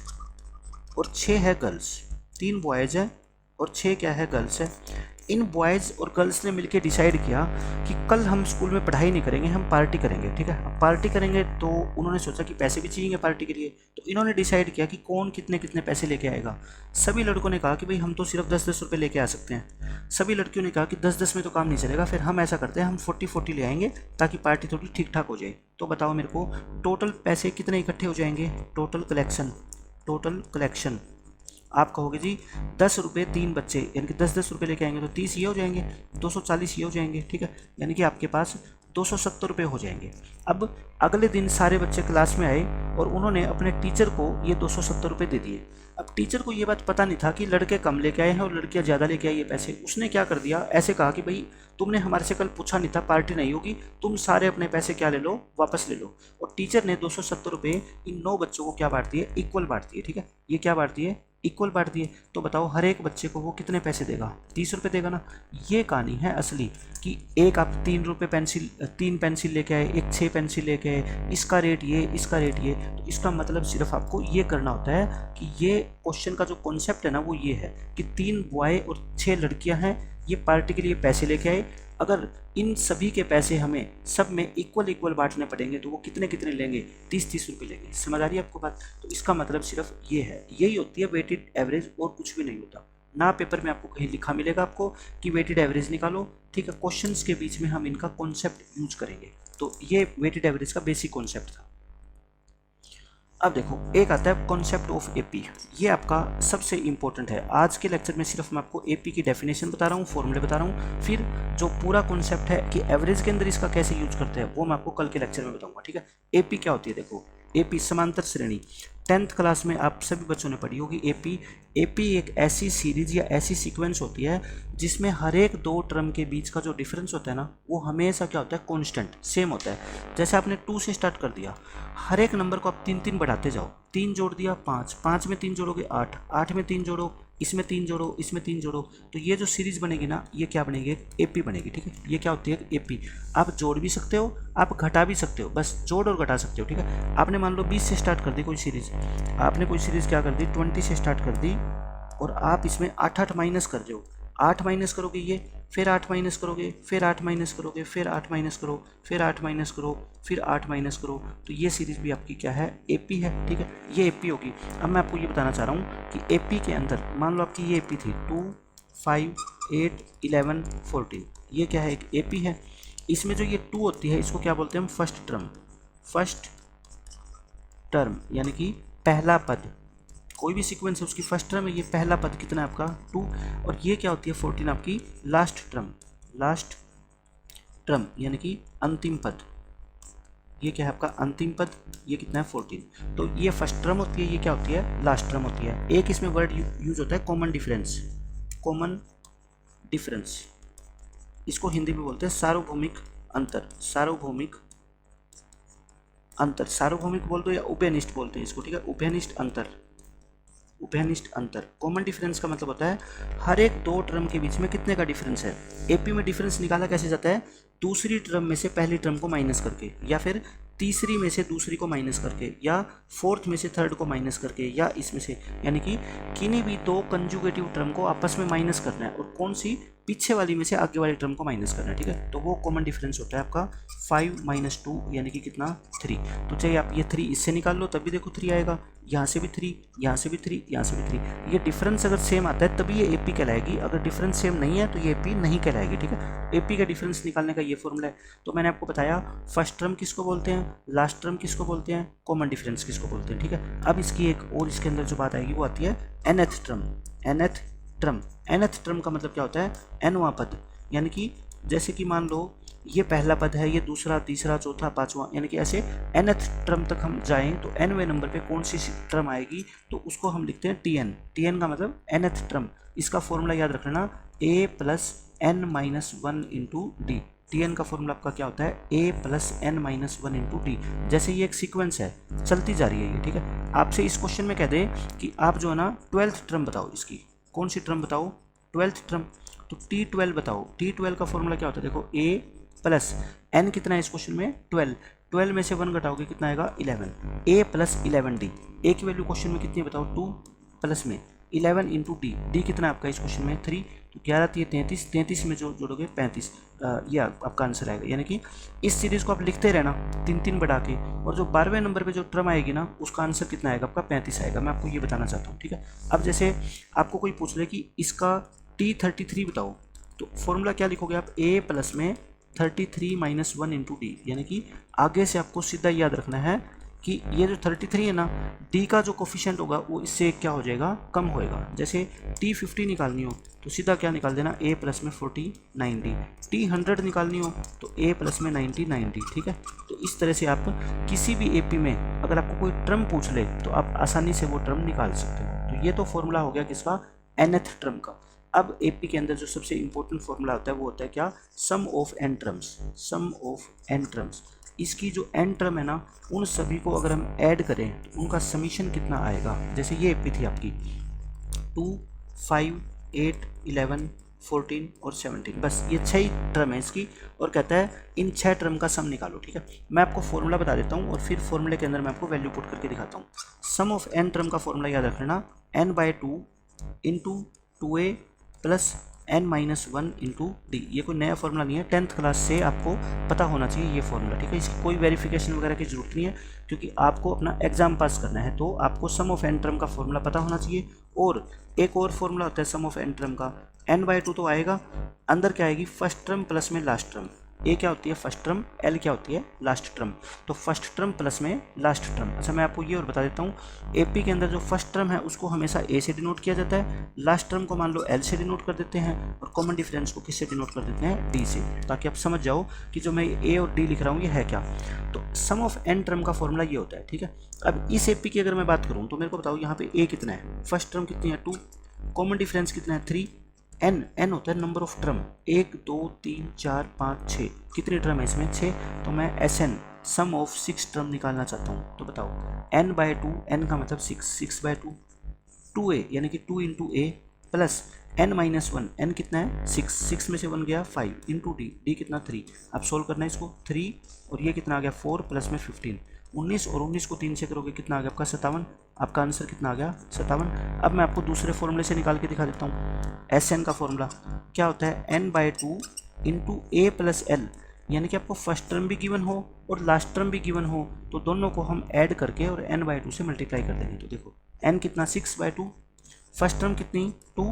और 6 है गर्ल्स, 3 बॉयज़ है और 6 क्या है, गर्ल्स है। इन बॉयज़ और गर्ल्स ने मिलकर डिसाइड किया कि कल हम स्कूल में पढ़ाई नहीं करेंगे, हम पार्टी करेंगे। ठीक है, अब पार्टी करेंगे तो उन्होंने सोचा कि पैसे भी चाहिए पार्टी के लिए, तो इन्होंने डिसाइड किया कि कौन कितने कितने पैसे लेके आएगा। सभी लड़कों ने कहा कि भाई हम तो सिर्फ 10-10 रुपये लेके आ सकते हैं। सभी लड़कियों ने कहा कि 10-10 में तो काम नहीं चलेगा, फिर हम ऐसा करते हैं, हम 40-40 ले आएंगे ताकि पार्टी थोड़ी ठीक ठाक हो जाए। तो बताओ मेरे को टोटल पैसे कितने इकट्ठे हो जाएंगे, टोटल कलेक्शन आप कहोगे जी 10 रुपये 3 बच्चे, यानी कि 10-10 रुपये लेके आएंगे तो 30 ये हो जाएंगे, 240 ये हो जाएंगे। ठीक है, यानी कि आपके पास 270 रुपये हो जाएंगे। अब अगले दिन सारे बच्चे क्लास में आए और उन्होंने अपने टीचर को ये 270 रुपये दे दिए। अब टीचर को ये बात पता नहीं था कि लड़के कम लेके आए हैं और लड़कियां ज़्यादा लेके आई है पैसे। उसने क्या कर दिया, ऐसे कहा कि भाई तुमने हमारे से कल पूछा नहीं था, पार्टी नहीं होगी, तुम सारे अपने पैसे क्या ले लो, वापस ले लो। और टीचर ने 270 रुपये इन 9 बच्चों को क्या बांट दिए, इक्वल बांट दिए। ठीक है, ये क्या बांट दिए, इक्वल बांट दिए। तो बताओ हर एक बच्चे को वो कितने पैसे देगा, 30 रुपये देगा ना। ये कहानी है असली, कि एक आप 3 पेंसिल लेके आए, एक 6 पेंसिल लेके आए, इसका रेट ये, इसका रेट ये। तो इसका मतलब सिर्फ आपको ये करना होता है कि ये क्वेश्चन का जो कॉन्सेप्ट है ना वो ये है कि 3 बॉय और 6 लड़कियां हैं, ये पार्टी के लिए पैसे लेके आए। अगर इन सभी के पैसे हमें सब में इक्वल बांटने पड़ेंगे तो वो कितने कितने लेंगे, 30-30 रुपये लेंगे। समझ आ रही है आपको बात। तो इसका मतलब सिर्फ ये है, यही होती है वेटेड एवरेज, और कुछ भी नहीं होता ना। पेपर में आपको कहीं लिखा मिलेगा आपको कि वेटेड एवरेज निकालो। ठीक है, क्वेश्चंस के बीच में हम इनका कॉन्सेप्ट यूज करेंगे। तो ये वेटेड एवरेज का बेसिक कॉन्सेप्ट था। अब देखो एक आता है कॉन्सेप्ट ऑफ एपी, ये आपका सबसे इंपॉर्टेंट है। आज के लेक्चर में सिर्फ मैं आपको एपी की डेफिनेशन बता रहा हूँ, फॉर्मूले बता रहा हूँ, फिर जो पूरा कॉन्सेप्ट है कि एवरेज के अंदर इसका कैसे यूज करते हैं वो मैं आपको कल के लेक्चर में बताऊंगा। ठीक है, एपी क्या होती है, देखो एपी समांतर श्रेणी 10th क्लास में आप सभी बच्चों ने पढ़ी होगी एपी। एपी एक ऐसी सीरीज या ऐसी सीक्वेंस होती है जिसमें हर एक दो टर्म के बीच का जो डिफरेंस होता है ना वो हमेशा क्या होता है, कांस्टेंट सेम होता है। जैसे आपने 2 से स्टार्ट कर दिया, हर एक नंबर को आप 3-3 बढ़ाते जाओ, 3 जोड़ दिया 5, 5 में 3 जोड़ोगे 8, 8 में 3 जोड़ो, इसमें 3 जोड़ो, इसमें 3 जोड़ो, तो ये जो सीरीज बनेगी ना ये क्या बनेगी, एपी बनेगी। ठीक है, ये क्या होती है, एपी। आप जोड़ भी सकते हो, आप घटा भी सकते हो, बस जोड़ और घटा सकते हो। ठीक है, आपने मान लो 20 से स्टार्ट कर दी कोई सीरीज, आपने कोई सीरीज क्या कर दी 20 से स्टार्ट कर दी और आप इसमें 8 माइनस कर दो, 8 माइनस करोगे ये, फिर 8 माइनस करोगे, फिर 8 माइनस करोगे, फिर 8 माइनस करो, फिर 8 माइनस करो, फिर 8 माइनस करो, तो ये सीरीज भी आपकी क्या है, एपी है। ठीक है, ये एपी होगी। अब मैं आपको ये बताना चाह रहा हूँ कि एपी के अंदर मान लो आपकी ये एपी थी 2, 5, 8, 11, 14, ये क्या है, एक एपी है। इसमें जो ये 2 होती है इसको क्या बोलते हैं हम, फर्स्ट टर्म। फर्स्ट टर्म यानी कि पहला पद, कोई भी सीक्वेंस है उसकी फर्स्ट टर्म है, ये पहला पद कितना है आपका 2, और ये क्या होती है 14 आपकी लास्ट टर्म। लास्ट टर्म यानी कि अंतिम पद, ये क्या है आपका अंतिम पद, ये कितना है 14। तो ये फर्स्ट टर्म होती है, ये क्या होती है लास्ट टर्म होती है। एक इसमें वर्ड यूज होता है कॉमन डिफरेंस। कॉमन डिफरेंस इसको हिंदी में बोलते हैं सार्वभौमिक अंतर। सार्वभौमिक अंतर, सार्वभौमिक बोल दो या उभयनिष्ठ बोलते हैं इसको। ठीक है, उभयनिष्ठ अंतर। उभयनिष्ठ अंतर, कॉमन डिफरेंस का मतलब होता है हर एक दो टर्म के बीच में कितने का डिफरेंस है। एपी में डिफरेंस निकाला कैसे जाता है, दूसरी टर्म में से पहली टर्म को माइनस करके, या फिर तीसरी में से दूसरी को माइनस करके, या फोर्थ में से थर्ड को माइनस करके, या इसमें से, यानी कि किन्हीं भी दो कंजुगेटिव टर्म को आपस में माइनस करना है और कौन सी पीछे वाली में से आगे वाली टर्म को माइनस करना है। ठीक है, तो वो कॉमन डिफरेंस होता है आपका 5 - 2 यानी कि कितना 3। तो चाहे आप ये 3 इससे निकाल लो तभी देखो 3 आएगा, यहाँ से भी 3, यहाँ से भी 3, यहाँ से भी 3। ये डिफरेंस अगर सेम आता है तभी ये एपी कहलाएगी, अगर डिफरेंस सेम नहीं है तो ये एपी नहीं कहलाएगी। ठीक है, एपी का डिफरेंस निकालने का ये फॉर्मूला है। तो मैंने आपको बताया फर्स्ट टर्म किसको बोलते हैं, लास्ट टर्म किसको बोलते हैं, कॉमन डिफरेंस किसको बोलते हैं। ठीक है, अब इसकी एक और इसके अंदर जो बात आएगी वो आती है nth term. nth term, nth term का मतलब क्या होता है, nवां पद, यानी कि जैसे कि मान लो ये पहला पद है, ये दूसरा, तीसरा, चौथा, पांचवा, यानी कि ऐसे nth टर्म तक हम जाएं तो nवें नंबर पे कौन सी टर्म आएगी तो उसको हम लिखते हैं tn। tn का मतलब nth टर्म। इसका फॉर्मूला याद रख लेना, a + n - 1 × d। tn का फॉर्मूला आपका क्या होता है, a + n - 1 × d। जैसे ये एक सीक्वेंस है चलती जा रही है ये। ठीक है, आपसे इस क्वेश्चन में कह दे कि आप जो है ना 12th टर्म बताओ, इसकी कौन सी टर्म बताओ, 12th टर्म, तो t12 बताओ। t12 का फॉर्मूला क्या होता है, देखो a + n कितना है इस क्वेश्चन में 12, 12 में से 1 घटाओगे कितना आएगा 11, a + 11d। a की वैल्यू क्वेश्चन में कितनी है बताओ 2, प्लस में 11 × d। d कितना है आपका इस क्वेश्चन में 3, तो 11 × 33, 33 में जो जोड़ोगे 35, ये आपका आंसर आएगा। यानी कि इस सीरीज को आप लिखते रहना 3-3 बढ़ा के, और जो 12वें नंबर पे जो टर्म आएगी ना उसका आंसर कितना आएगा आपका 35 आएगा। मैं आपको ये बताना चाहता हूँ। ठीक है, अब जैसे आपको कोई पूछ ले कि इसका t33 बताओ, तो फॉर्मूला क्या लिखोगे आप, a + में 33 - 1 × d। यानी कि आगे से आपको सीधा याद रखना है कि ये जो 33 है ना, d का जो कोफिशिएंट होगा वो इससे क्या हो जाएगा, कम होएगा। जैसे t50 निकालनी हो तो सीधा क्या निकाल देना, a + में 49d। t100 निकालनी हो तो a + में 99d। ठीक है, तो इस तरह से आप किसी भी एपी में अगर आपको कोई टर्म पूछ ले तो आप आसानी से वो टर्म निकाल सकते हो। तो ये तो फॉर्मूला हो गया किसका, nth टर्म का। अब एपी के अंदर जो सबसे इंपॉर्टेंट फॉर्मूला होता है वो होता है क्या, sum of n terms. Sum of n terms, इसकी जो n टर्म है ना उन सभी को अगर हम ऐड करें तो उनका समीशन कितना आएगा। जैसे ये एपी थी आपकी 2, 5, 8, 11, 14 और 17, बस ये 6 टर्म है इसकी, और कहता है इन 6 टर्म का सम निकालो। ठीक है, मैं आपको फॉर्मूला बता देता हूँ और फिर फॉर्मूले के अंदर मैं आपको वैल्यू पुट करके दिखाता हूँ। सम ऑफ n टर्म का फॉर्मूला याद रख लेना, n/2 × 2a + n - 1 × d। ये कोई नया फॉर्मूला नहीं है, 10th क्लास से आपको पता होना चाहिए ये फॉर्मूला। ठीक है, इसकी कोई वेरिफिकेशन वगैरह की जरूरत नहीं है क्योंकि आपको अपना एग्जाम पास करना है, तो आपको सम ऑफ n टर्म का फॉर्मूला पता होना चाहिए। और एक और फॉर्मूला होता है सम ऑफ n टर्म का, n/2 तो आएगा, अंदर क्या आएगी, फर्स्ट टर्म प्लस में लास्ट टर्म। ए क्या होती है फर्स्ट टर्म, एल क्या होती है लास्ट टर्म, तो फर्स्ट टर्म प्लस में लास्ट टर्म। अच्छा, मैं आपको ये और बता देता हूँ, एपी के अंदर जो फर्स्ट टर्म है उसको हमेशा ए से डिनोट किया जाता है, लास्ट टर्म को मान लो एल से डिनोट कर देते हैं, और कॉमन डिफरेंस को किससे डिनोट कर देते हैं, डी से, ताकि आप समझ जाओ कि जो मैं ए और डी लिख रहा हूँ ये है क्या। तो सम ऑफ एन टर्म का फॉर्मूला ये होता है, ठीक है। अब इस एपी की अगर मैं बात करूँ तो मेरे को बताओ यहाँ पे ए कितना है, फर्स्ट टर्म कितनी है 2, कॉमन डिफरेंस कितना है 3, एन होता है नंबर ऑफ टर्म, 1 2 3 4 5 6, कितनी टर्म है इसमें 6, तो मैं S N sum of 6 term निकालना चाहता हूँ। तो बताओ n बाय 2, n का मतलब 6, 6 बाय 2, 2a यानी कि 2 इंटू ए प्लस n माइनस 1, n कितना है 6, 6 में से 1 गया 5 इंटू डी, डी कितना 3। अब सोल्व करना है इसको, 3 और ये कितना आ गया 4 प्लस में 15, 19 और 19 को 3 से करोगे कितना आ गया आपका 57, आपका आंसर कितना आ गया 57। अब मैं आपको दूसरे फॉर्मूले से निकाल के दिखा देता हूँ। एस एन का फॉर्मूला क्या होता है, n बाय 2 इंटू ए प्लस एल, यानी कि आपको फर्स्ट टर्म भी गिवन हो और लास्ट टर्म भी गिवन हो तो दोनों को हम ऐड करके और n बाय 2 से मल्टीप्लाई कर देंगे। तो देखो n कितना 6 बाय 2, फर्स्ट टर्म कितनी 2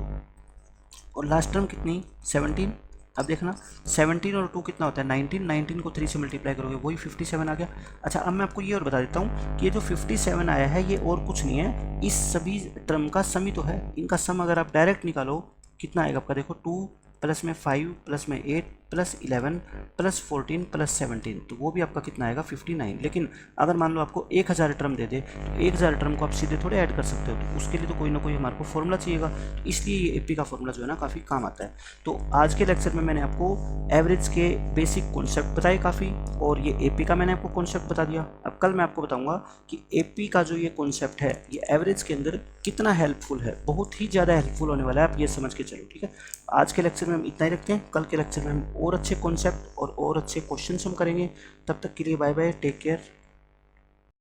और लास्ट टर्म कितनी 17। अब देखना 17 और 2 कितना होता है 19, 19 को 3 से मल्टीप्लाई करोगे वही 57 आ गया। अच्छा अब मैं आपको ये और बता देता हूँ कि ये जो 57 आया है ये और कुछ नहीं है, इस सभी टर्म का सम ही तो है। इनका सम अगर आप डायरेक्ट निकालो कितना आएगा आपका, देखो 2 प्लस में 5 प्लस में 8 प्लस 11 प्लस 14 प्लस 17, तो वो भी आपका कितना आएगा 59। लेकिन अगर मान लो आपको 1000 टर्म दे दे तो 1000 टर्म को आप सीधे थोड़े ऐड कर सकते हो, तो उसके लिए तो कोई ना कोई हमारे को फॉर्मूला चाहिएगा, तो इसलिए ये एपी का फॉर्मूला जो है ना काफ़ी काम आता है। तो आज के लेक्चर में मैंने आपको एवरेज के बेसिक कॉन्सेप्ट बताए काफ़ी, और ये एपी का मैंने आपको कॉन्सेप्ट बता दिया। अब कल मैं आपको बताऊँगा कि एपी का जो ये कॉन्सेप्ट है ये एवरेज के अंदर कितना हेल्पफुल है, बहुत ही ज़्यादा हेल्पफुल होने वाला है, आप ये समझ के चलो, ठीक है। आज के लेक्चर में हम इतना ही रखते हैं, कल के लेक्चर में हम और अच्छे कॉन्सेप्ट और अच्छे क्वेश्चन हम करेंगे। तब तक के लिए बाय बाय, टेक केयर।